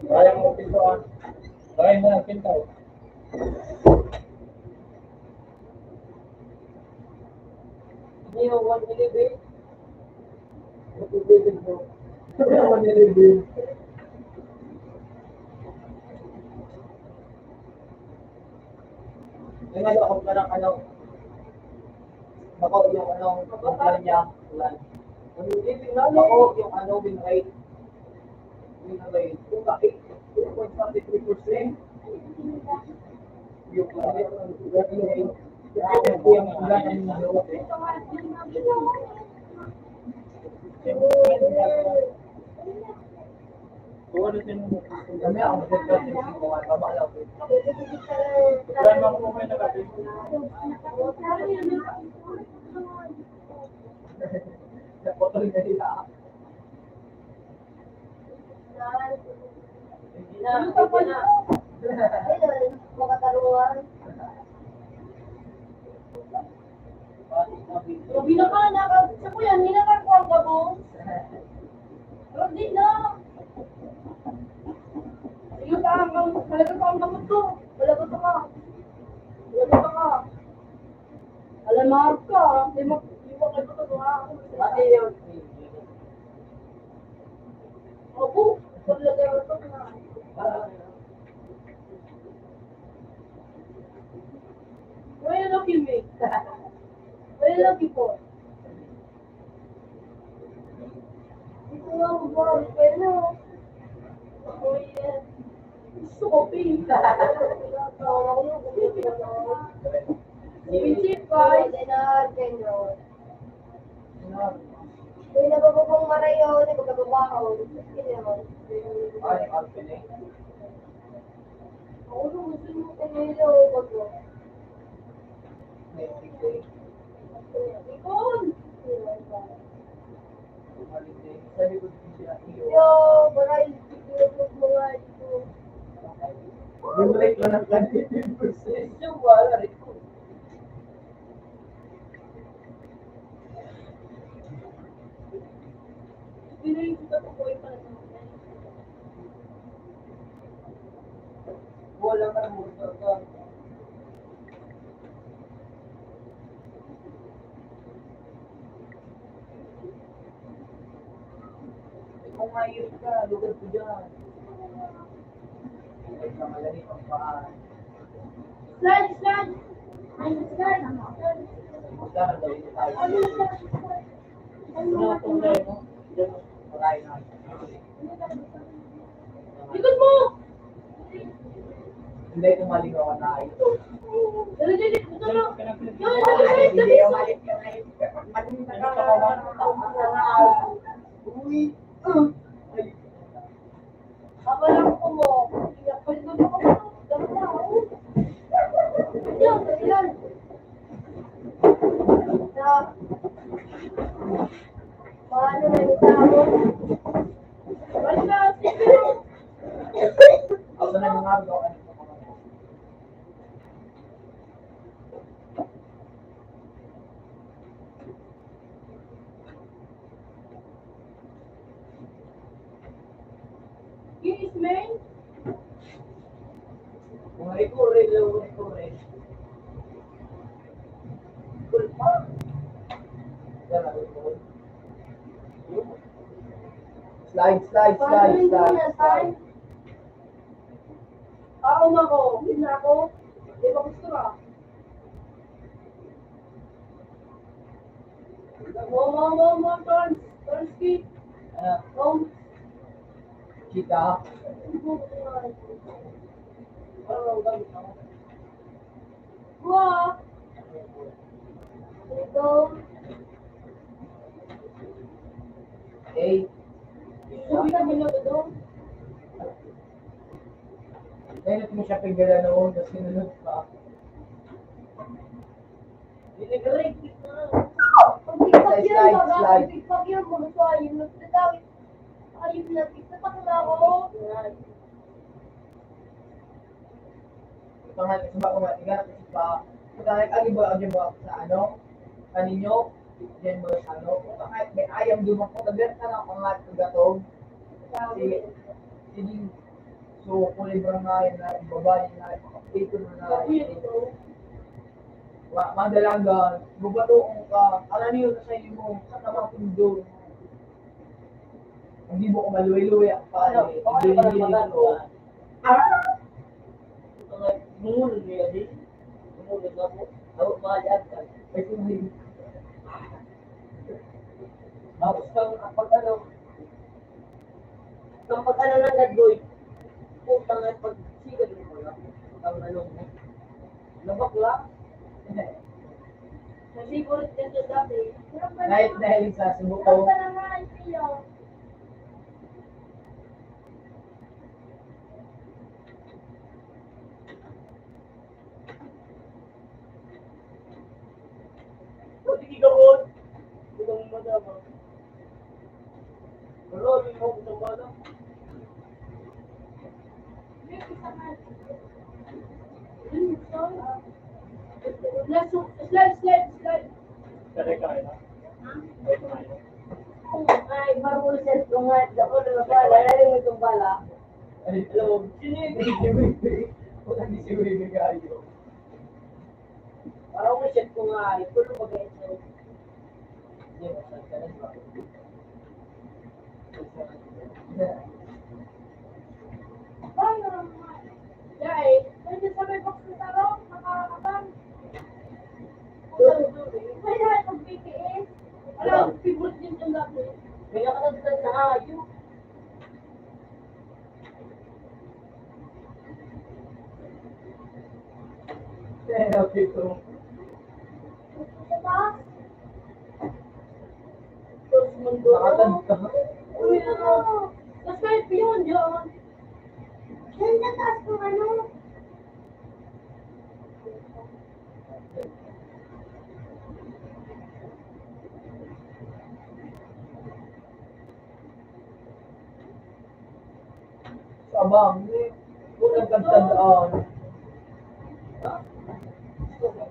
Kaya mo pintuan. Kaya mo ng pintaw. Hindi mo 111. Matutulog mo. Ano nilibig? Yung ano, ako parang ano, ako yung ano, yung plan niya, plan. Ako yung ano, win rate. Win rate. Yung bakit, 2.43%. Yung plan, win rate. Yung plan niya, Tuwa na din mo. kami ako mag-plan yung mga babalaw. Kaya mo ako may nakapit. Napotol na nila. Hindi na, hindi na. Makataruan. Sabi na ka, Sa kuya, ninakakuha ka mo? Pero di na. Iyo ka ang halaga pa ang gamot ko. Halaga pa ka. Halaga pa ka. Alamar ka. Di mo kayo ito ka. Mati yun. Opo. Halaga ito ka. What are you looking me? What are you looking for? Ito nga ako ba? Pero, ako yan. Gusto ko pink. Pinchip guys. Kung nabababong marayo, nagbababaho. Ay, Alpine eh. Ako nung gusto mo pinilo. Netflix eh. Ikon! Sabi ko din siya, iyo. Yo, maray. Mga ito. Win rate lang ng 23%. Yung wala rin ko. Pinili ko ito po yung Wala ka mo ka. Kung mayroon ka, lugad ko dyan. Ay, kamalani pang paan. Slide, slide! Ay, slide! Magkano daw yun tayo? Ano Ano itong tayo mo? Diyan mo. Maray na. Ikot mo! Hindi tumaling ako na ito. Dali, dali, ito na! Hindi yung malik yun ay. Maling na Uy! Ay. Abala ko mo. Palitan mo ko. Dapat na ako. Yan, yan. Paano na yung tao? Balik na, sige. Ako na yung mga gawa. Kinis, man. Mga ikure, lewin ikure. Cool pa. Yan, ano ito? Slide, slide, Paano slide, yung slide, na, slide. tay? Ako na ko. Hindi na ako. Di ba gusto ka? Mo, turns. Turns, kid. Ano? Chika. Ano ang gamit mo? Wow. Ito. Eh, Sabi na minuto doon. ngayon mo siya pigala noon, tapos sinunod pa. Delivery, click na. Pag tikpak yun, Slide, baga. slide. Pag tikpak yun, gusto ayun. Nagtatawid. Ayun na, tikpak na ako. Pangalan sa mga kumatigan, kasi pa, pagkakas ba ang ba sa ano, kaninyo, yan mo sa ano, kahit may ayam dumang ko, tabihan ka na pangat ng gatong, Sige. So, kulay brown na yun na, babae na, paper na yun. Madalaga, bubatoong ka, alam niyo sa inyo mo, sa tamang pindo. Hindi mo ko maluwi-luwi ang pare. Hindi ko. Mumulog niya din. Mumulog ako. Ako mahalian ka. Ay, hindi. Tapos kapag ano ng nagdoy, putang na pag sigat mo ko lang. Ang ano mo. Nabakla. Nasibulit din siya dati. Dahil sa Ano subuko. pa naman siya? Hindi ka mo. Hindi ka mo madama. Wala, hindi mo ko madama. Slide. Kaya kaya na. Ay, marulit ko nga. Ako na bala. Lalo mo itong bala. Ay, alam mo, sinibi. Wala ni si Wibi kayo. Parang may set ko nga. Ito na mag-e-set. Hindi, masal ka lang ba? Paano naman? Dahil, pwede sa may box na taro, nakakabang. Ay, dahil pag BTS, alam, favorite din yung dati. Kaya ka nagtag na ayun. Okay, so. Sa taas, Tapos mundo. Nakatagta. uy, ano, tapos kahit yun, yun. Yan sa taas kung ano. Sabang, kung nagkagtandaan.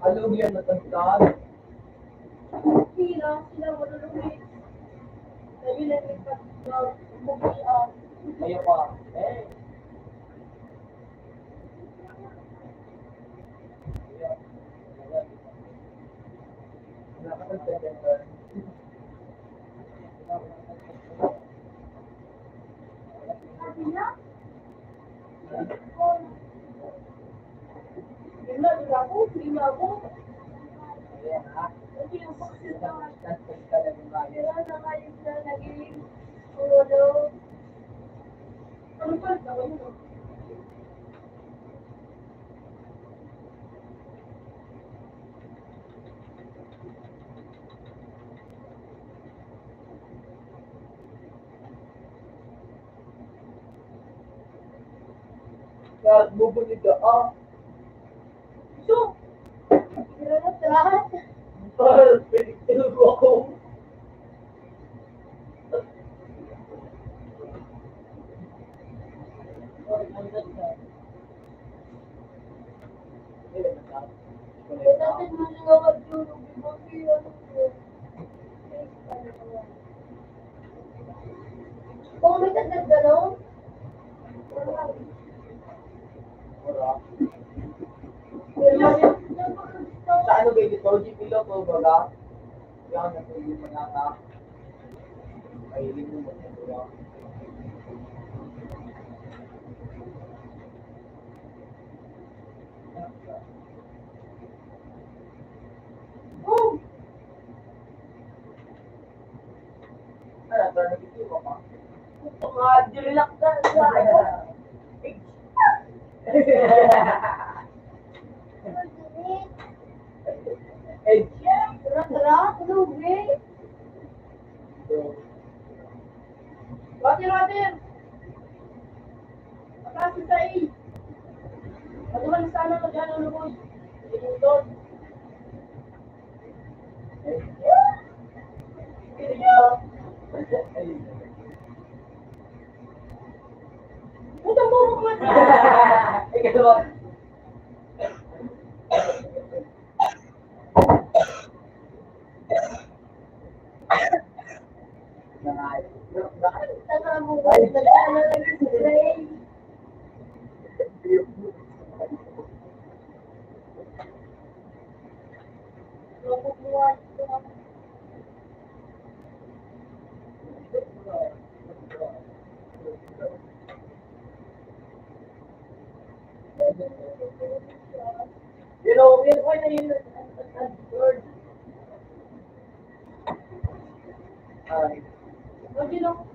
Alog yan natagtaan. Sila malulungit. Sabi na nagkat na bukian. Ayaw pa. Eh. Nakatagtandaan. Sabi na, Lima ako. Ayan ha. Kasi yung box na Nagtagta na yung bayan. Kaya na kayo na naging ulo. Ano pa? Ako yun. Kaya bubunod ka. So, pero na lahat. Pinigtil ko ako. Dati mo sinawag yun. Kung may tagdag gano'n, Sa ano ba ito? GP Lotto ba? Yan, natulog mo nata. Mahilig mo ba ito? oh, Ano, pero nagkikita ko pa. Mga relax na sa Eh, tara, lubi. Roger. Pagkasi sa i. Pagkaman sana ka dyan ang lubos. Inutot. Putang mo ko man. Ikaw. Tara mo Nagkano lang si Ray. Nakukuha ito. You know, why na yun? Word. Ay, Huwag yun ako.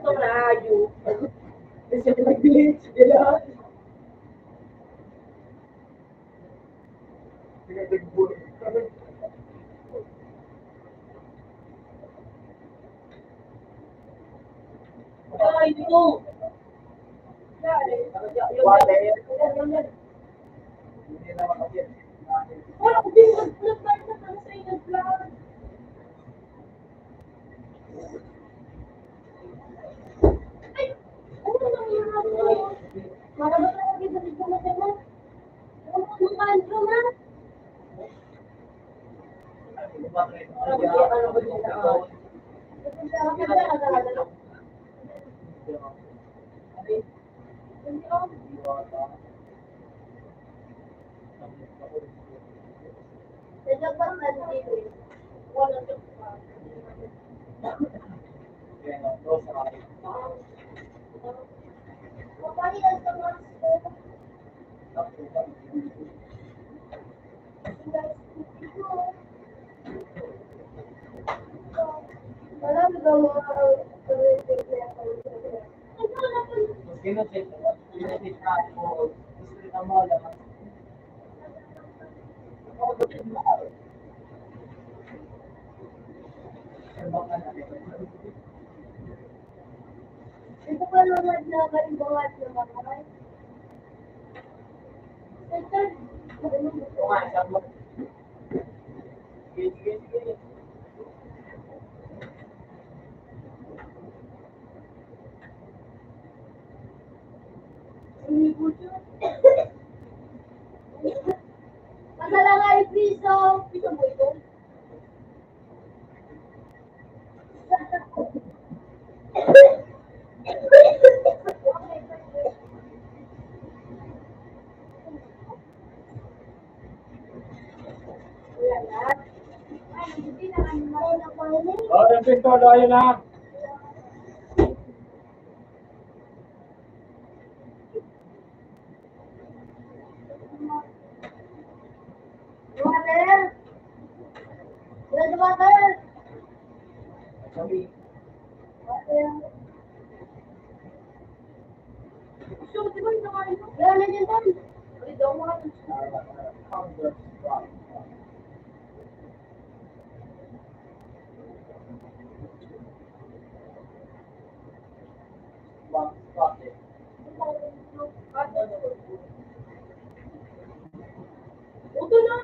Ito na ayo. Kasi nag-delete sila. Ay, ito. hindi na makapit. Wala ko din nag-flirt na kami sa inyo, vlog. Ay! Ano nang nangyari? Marabat na kami sa dito na sila. Ano mo nung kanto na? Ano ba din ako? Kasi kami na nagdala. Hindi ako. Medyo parang nandito eh. Wala siya pa. Kapalitan sa mga school. Wala na daw mga career na ay, wala pa. Kinutit na ako, gusto na mo lang. Ito pa naman na kalimbangat na mga. Ito, Madala nga yung piso. Piso mo ito? Oh, yung pistol, ayun na. Water. Where's the water? Sabi, Water. So, di ba yung nakain mo? Wala na dyan doon. Ay, daw mo ka. Ito na.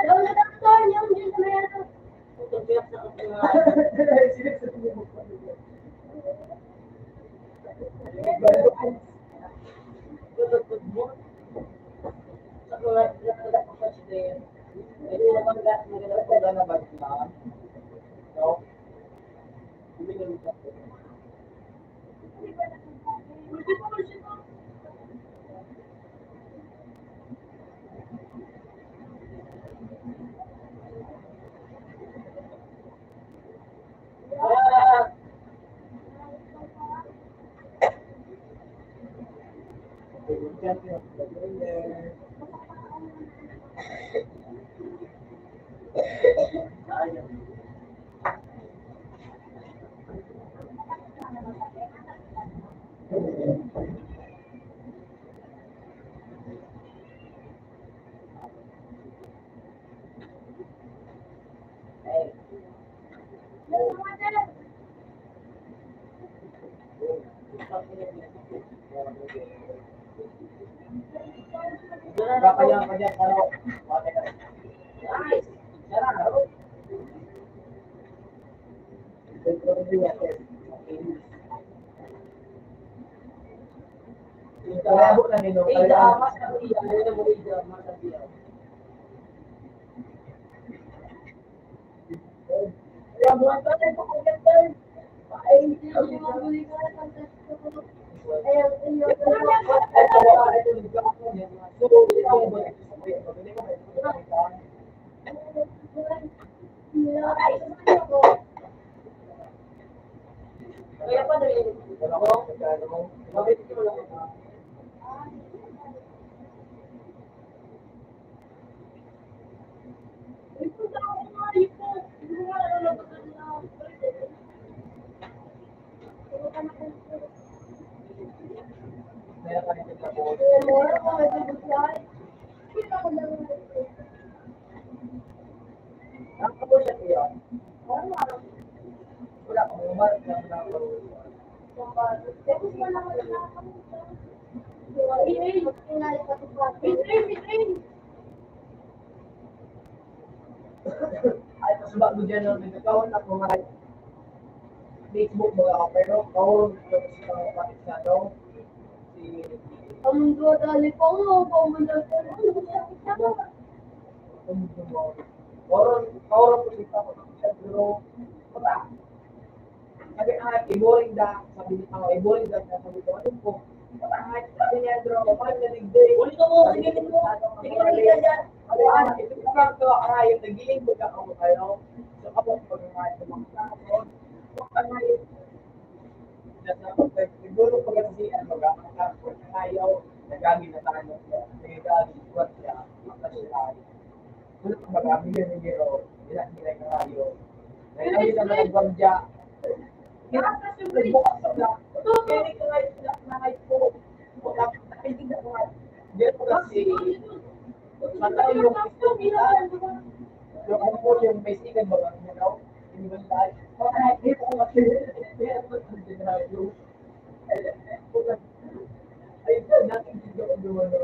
Daw na doktor, yung dyan sa may ano. din. Ito naman maganda na ba sila? No? Hindi na rin ako. Ah! Kaya ano, nice. Sarap. Kalabo na nino. Mas na iya, ano mo iya, mas na iya. Kaya mo ang tatay ko kung ganyan. Ay, Hindi ko mabuli ka na pag kaya pa rin. Bakit ito lang? Kaya pa rin ito po. Ang kapos siya kaya. Wala akong umar na ay pasubak mo dyan ng nagkakaon ako mga Facebook mga ako pero kaon sa mga pakisano si Ang dua dali pa mo, pamundag ko. Oron po dito ako pero wala sabi nga i-boring da sabi niya i-boring da sabi ko ano po wala nga sabi niya bro kapag nag-day ulit mo sige mo sige na liga dyan ito ka ito yung nagiling ko ka ako kayo so kapag pag nga ito mga siguro pag kasi ano mag-akakapag ayaw nagagin na tayo nagagin what siya makasya wala kang mag-amig yung hero ilang nila yung rayo nagagin na nag-gwardya nagbukas sa black ito kaya ko ngayon na ngayon po nakikinig ako ngayon dito po kasi matay yung istumitan yung ano po yung basican ba ba you know hindi ba tayo hindi ko kasi kaya po ang ginagawa ay natin dito ang gawa na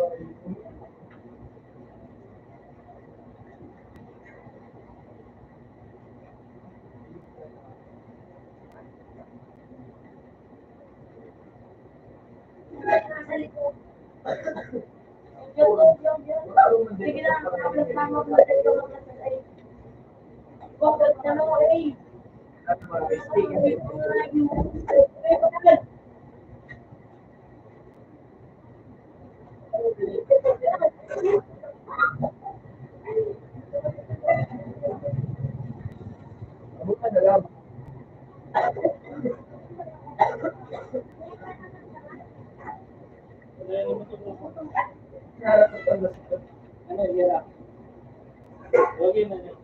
Sige na, tama mo ay bakit na mo eh. bukan dalam ano yun okay na yun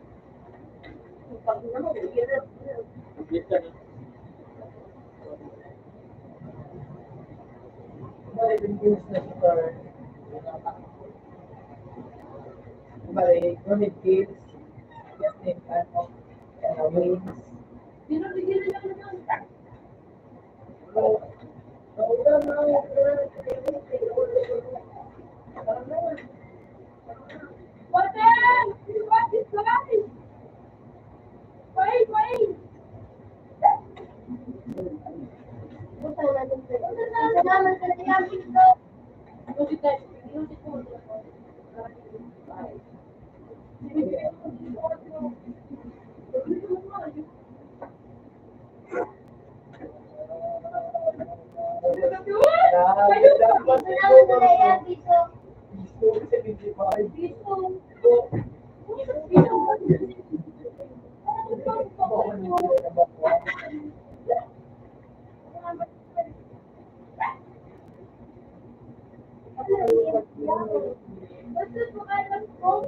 Balik, running kills, just in kind of wings. Kailangan na yan dito. Dito. Basta makalam ko.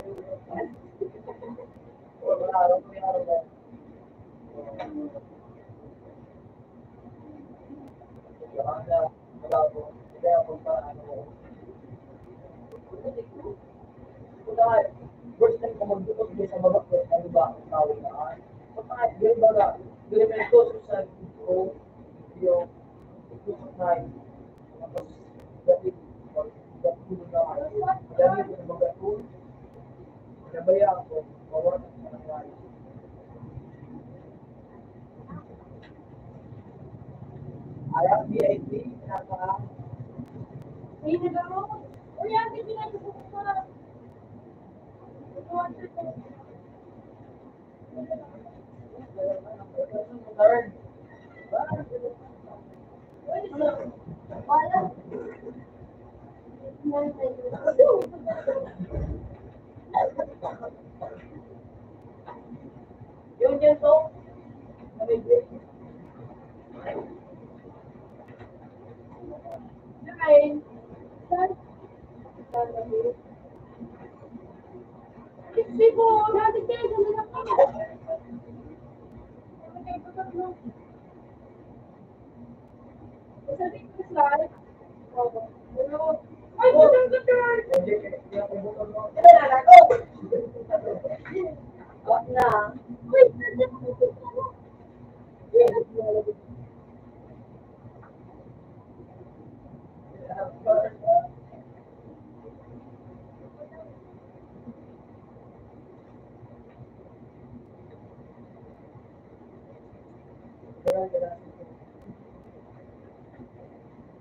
First time ka magbukas din sa babak ko, ano ba ang tawag na? Pagkakas, ganun ba na? Elemento sa video, ito sa time. Tapos, dati na, dami ko na magatul. Nabaya ako, mawala sa nangyari. Ayaw, VIP, nasa Ay, nagaro. Uy, ang bibigyan ko sa wala. Yung dyan to, Nine. Kasi po, natin kayo sa mga kanya. Sabi ko slide. Ay, gandang gandang. wag na. Ay, gandang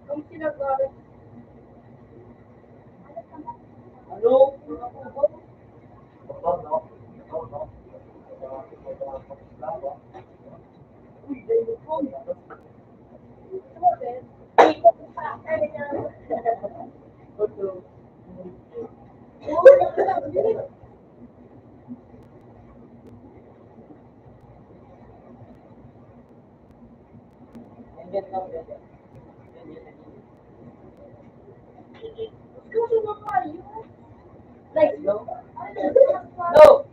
Ang sinagawa. Ano? Like, No. no.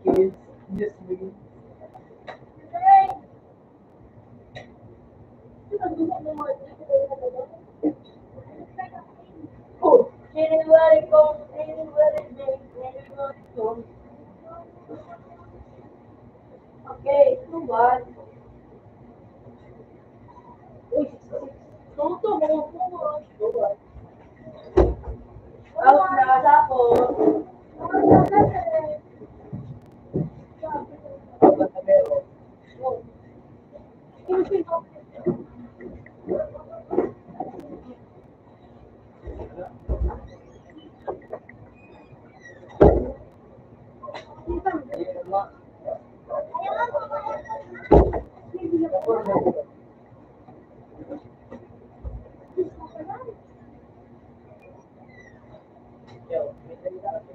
Kids, this week. Oh, January kong, January day, January kong. Okay, tuwan. Uy, tuto mo po. Tuwan. Out na sa ako. Yo, may salita kasi.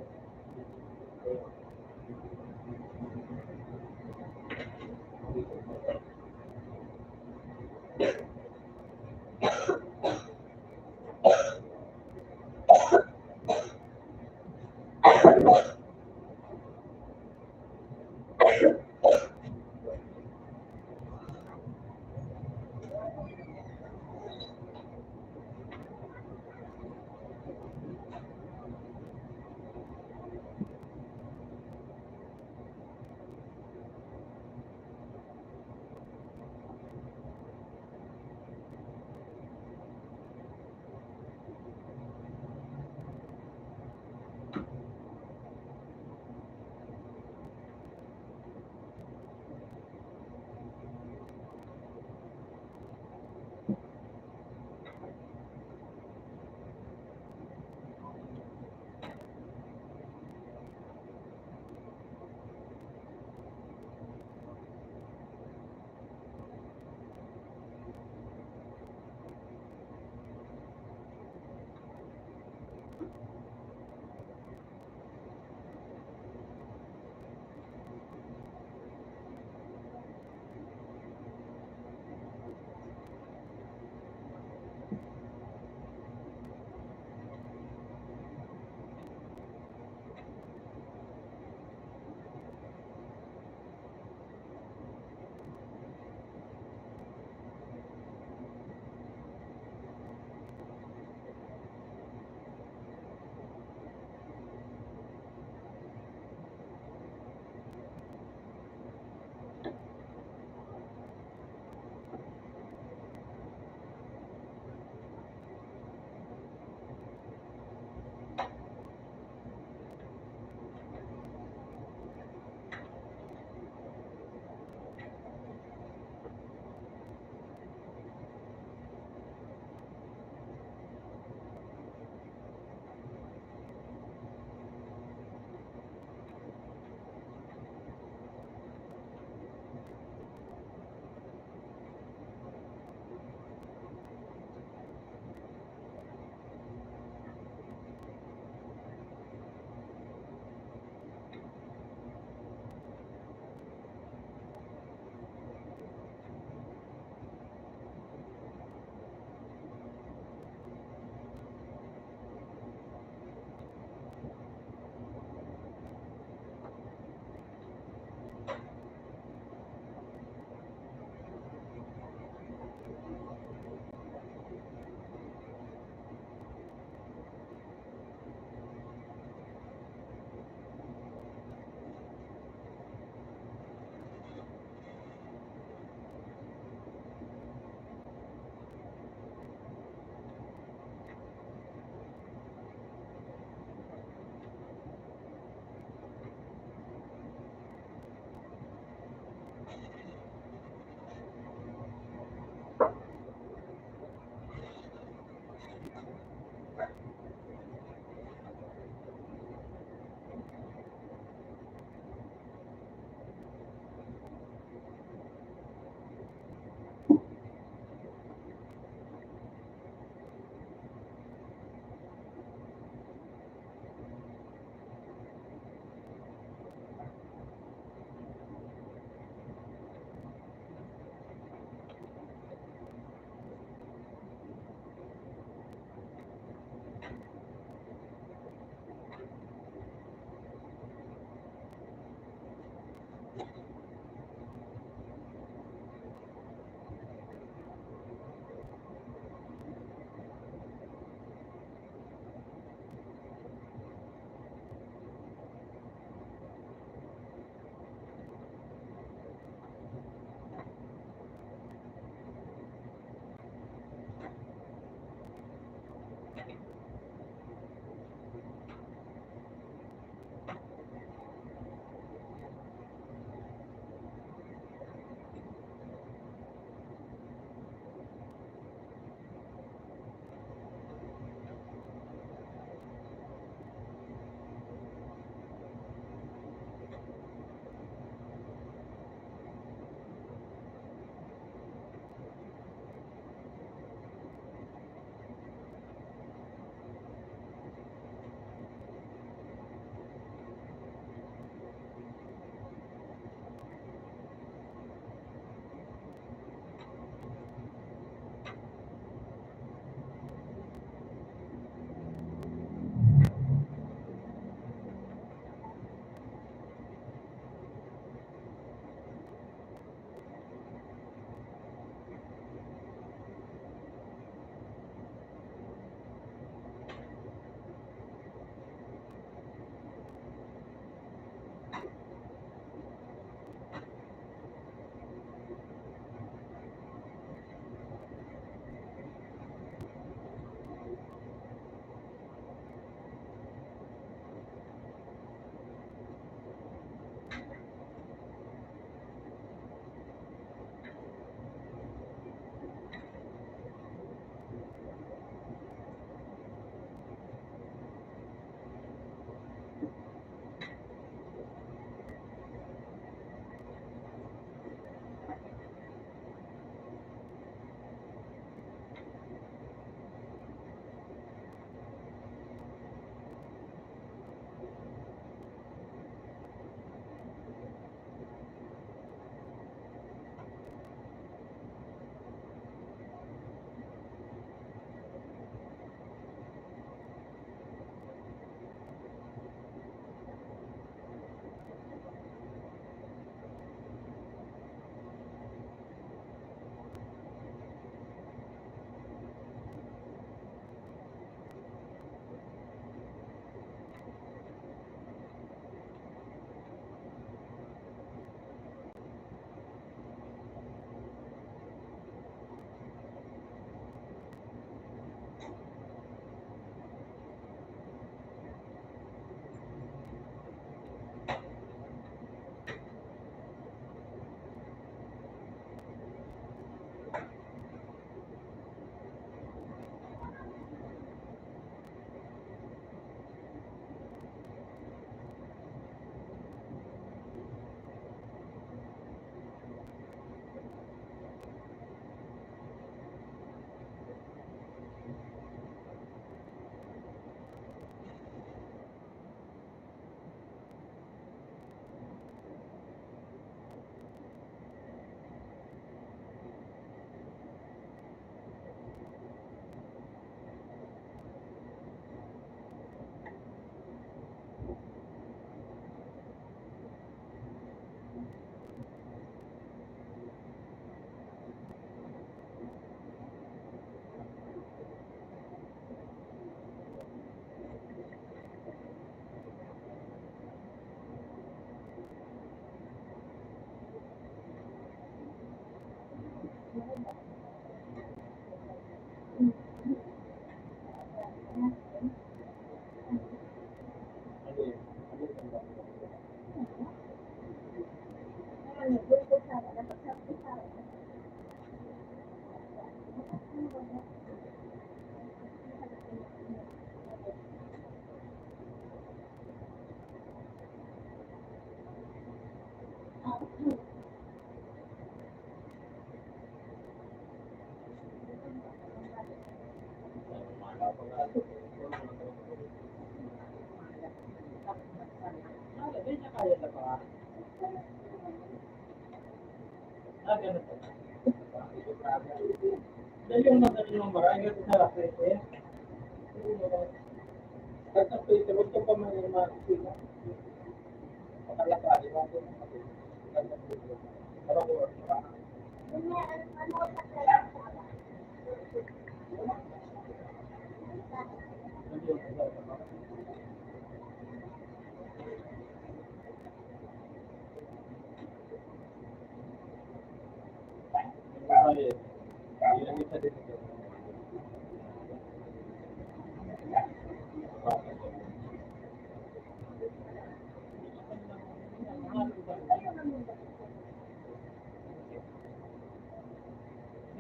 Ganito. Dahil yung madali ng marami, ito sa rakrete. At ang Twitter, huwag ka pa makikita. Pakalakali lang ito. Parang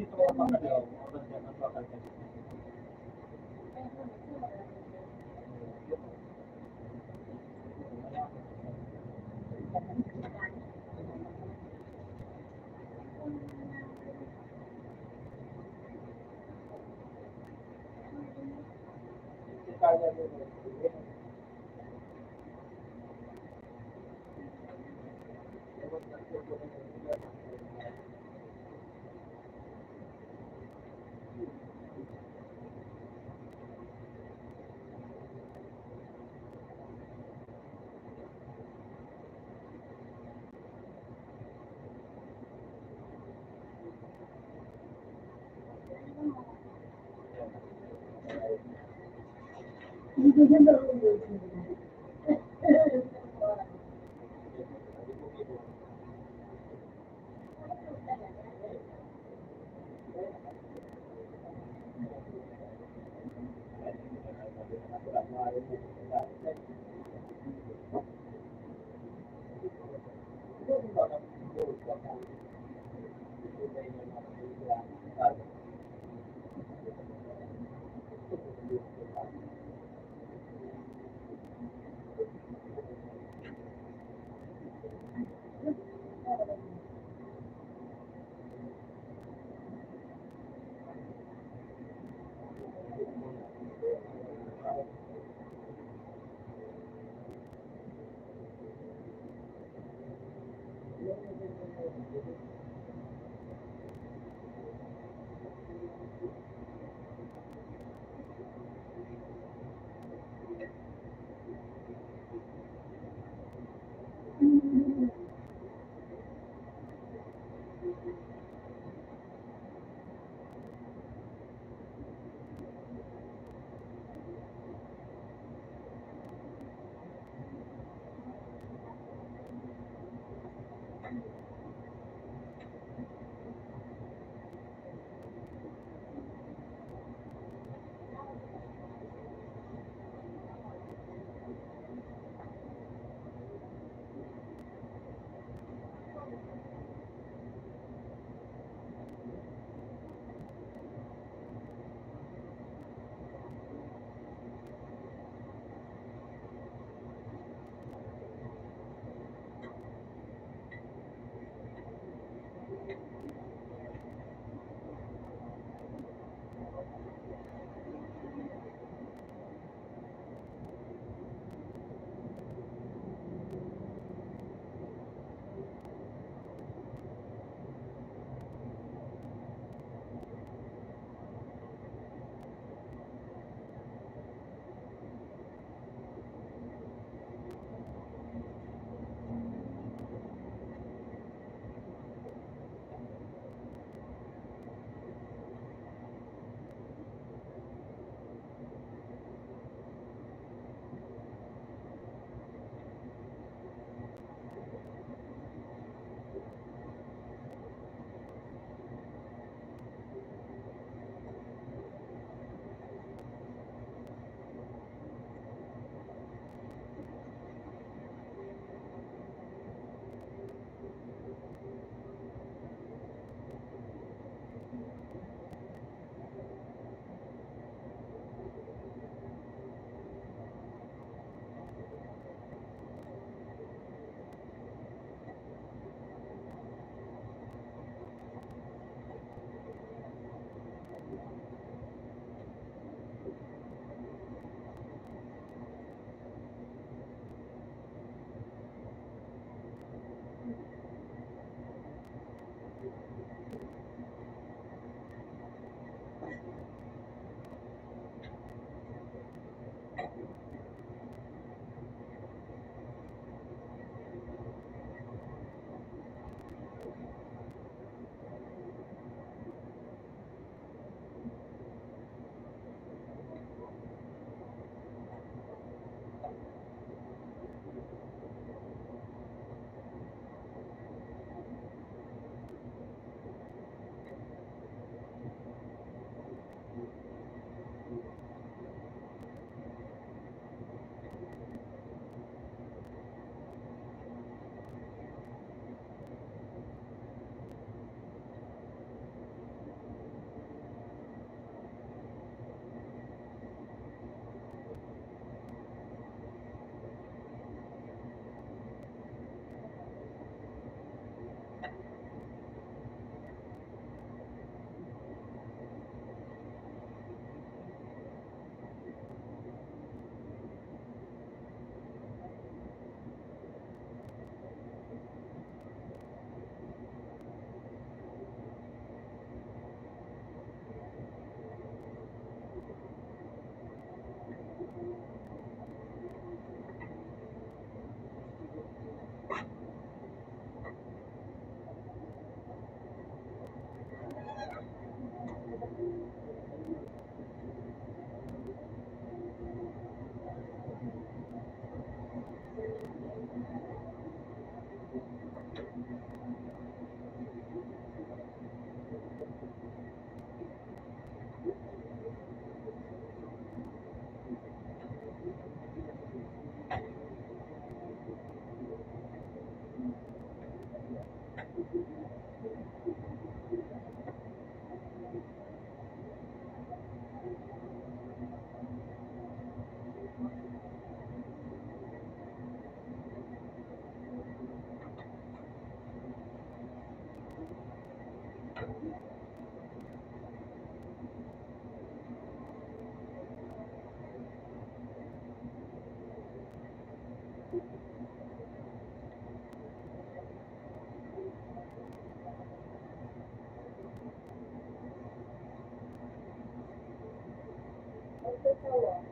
dito ko pa kaya Magsasawa.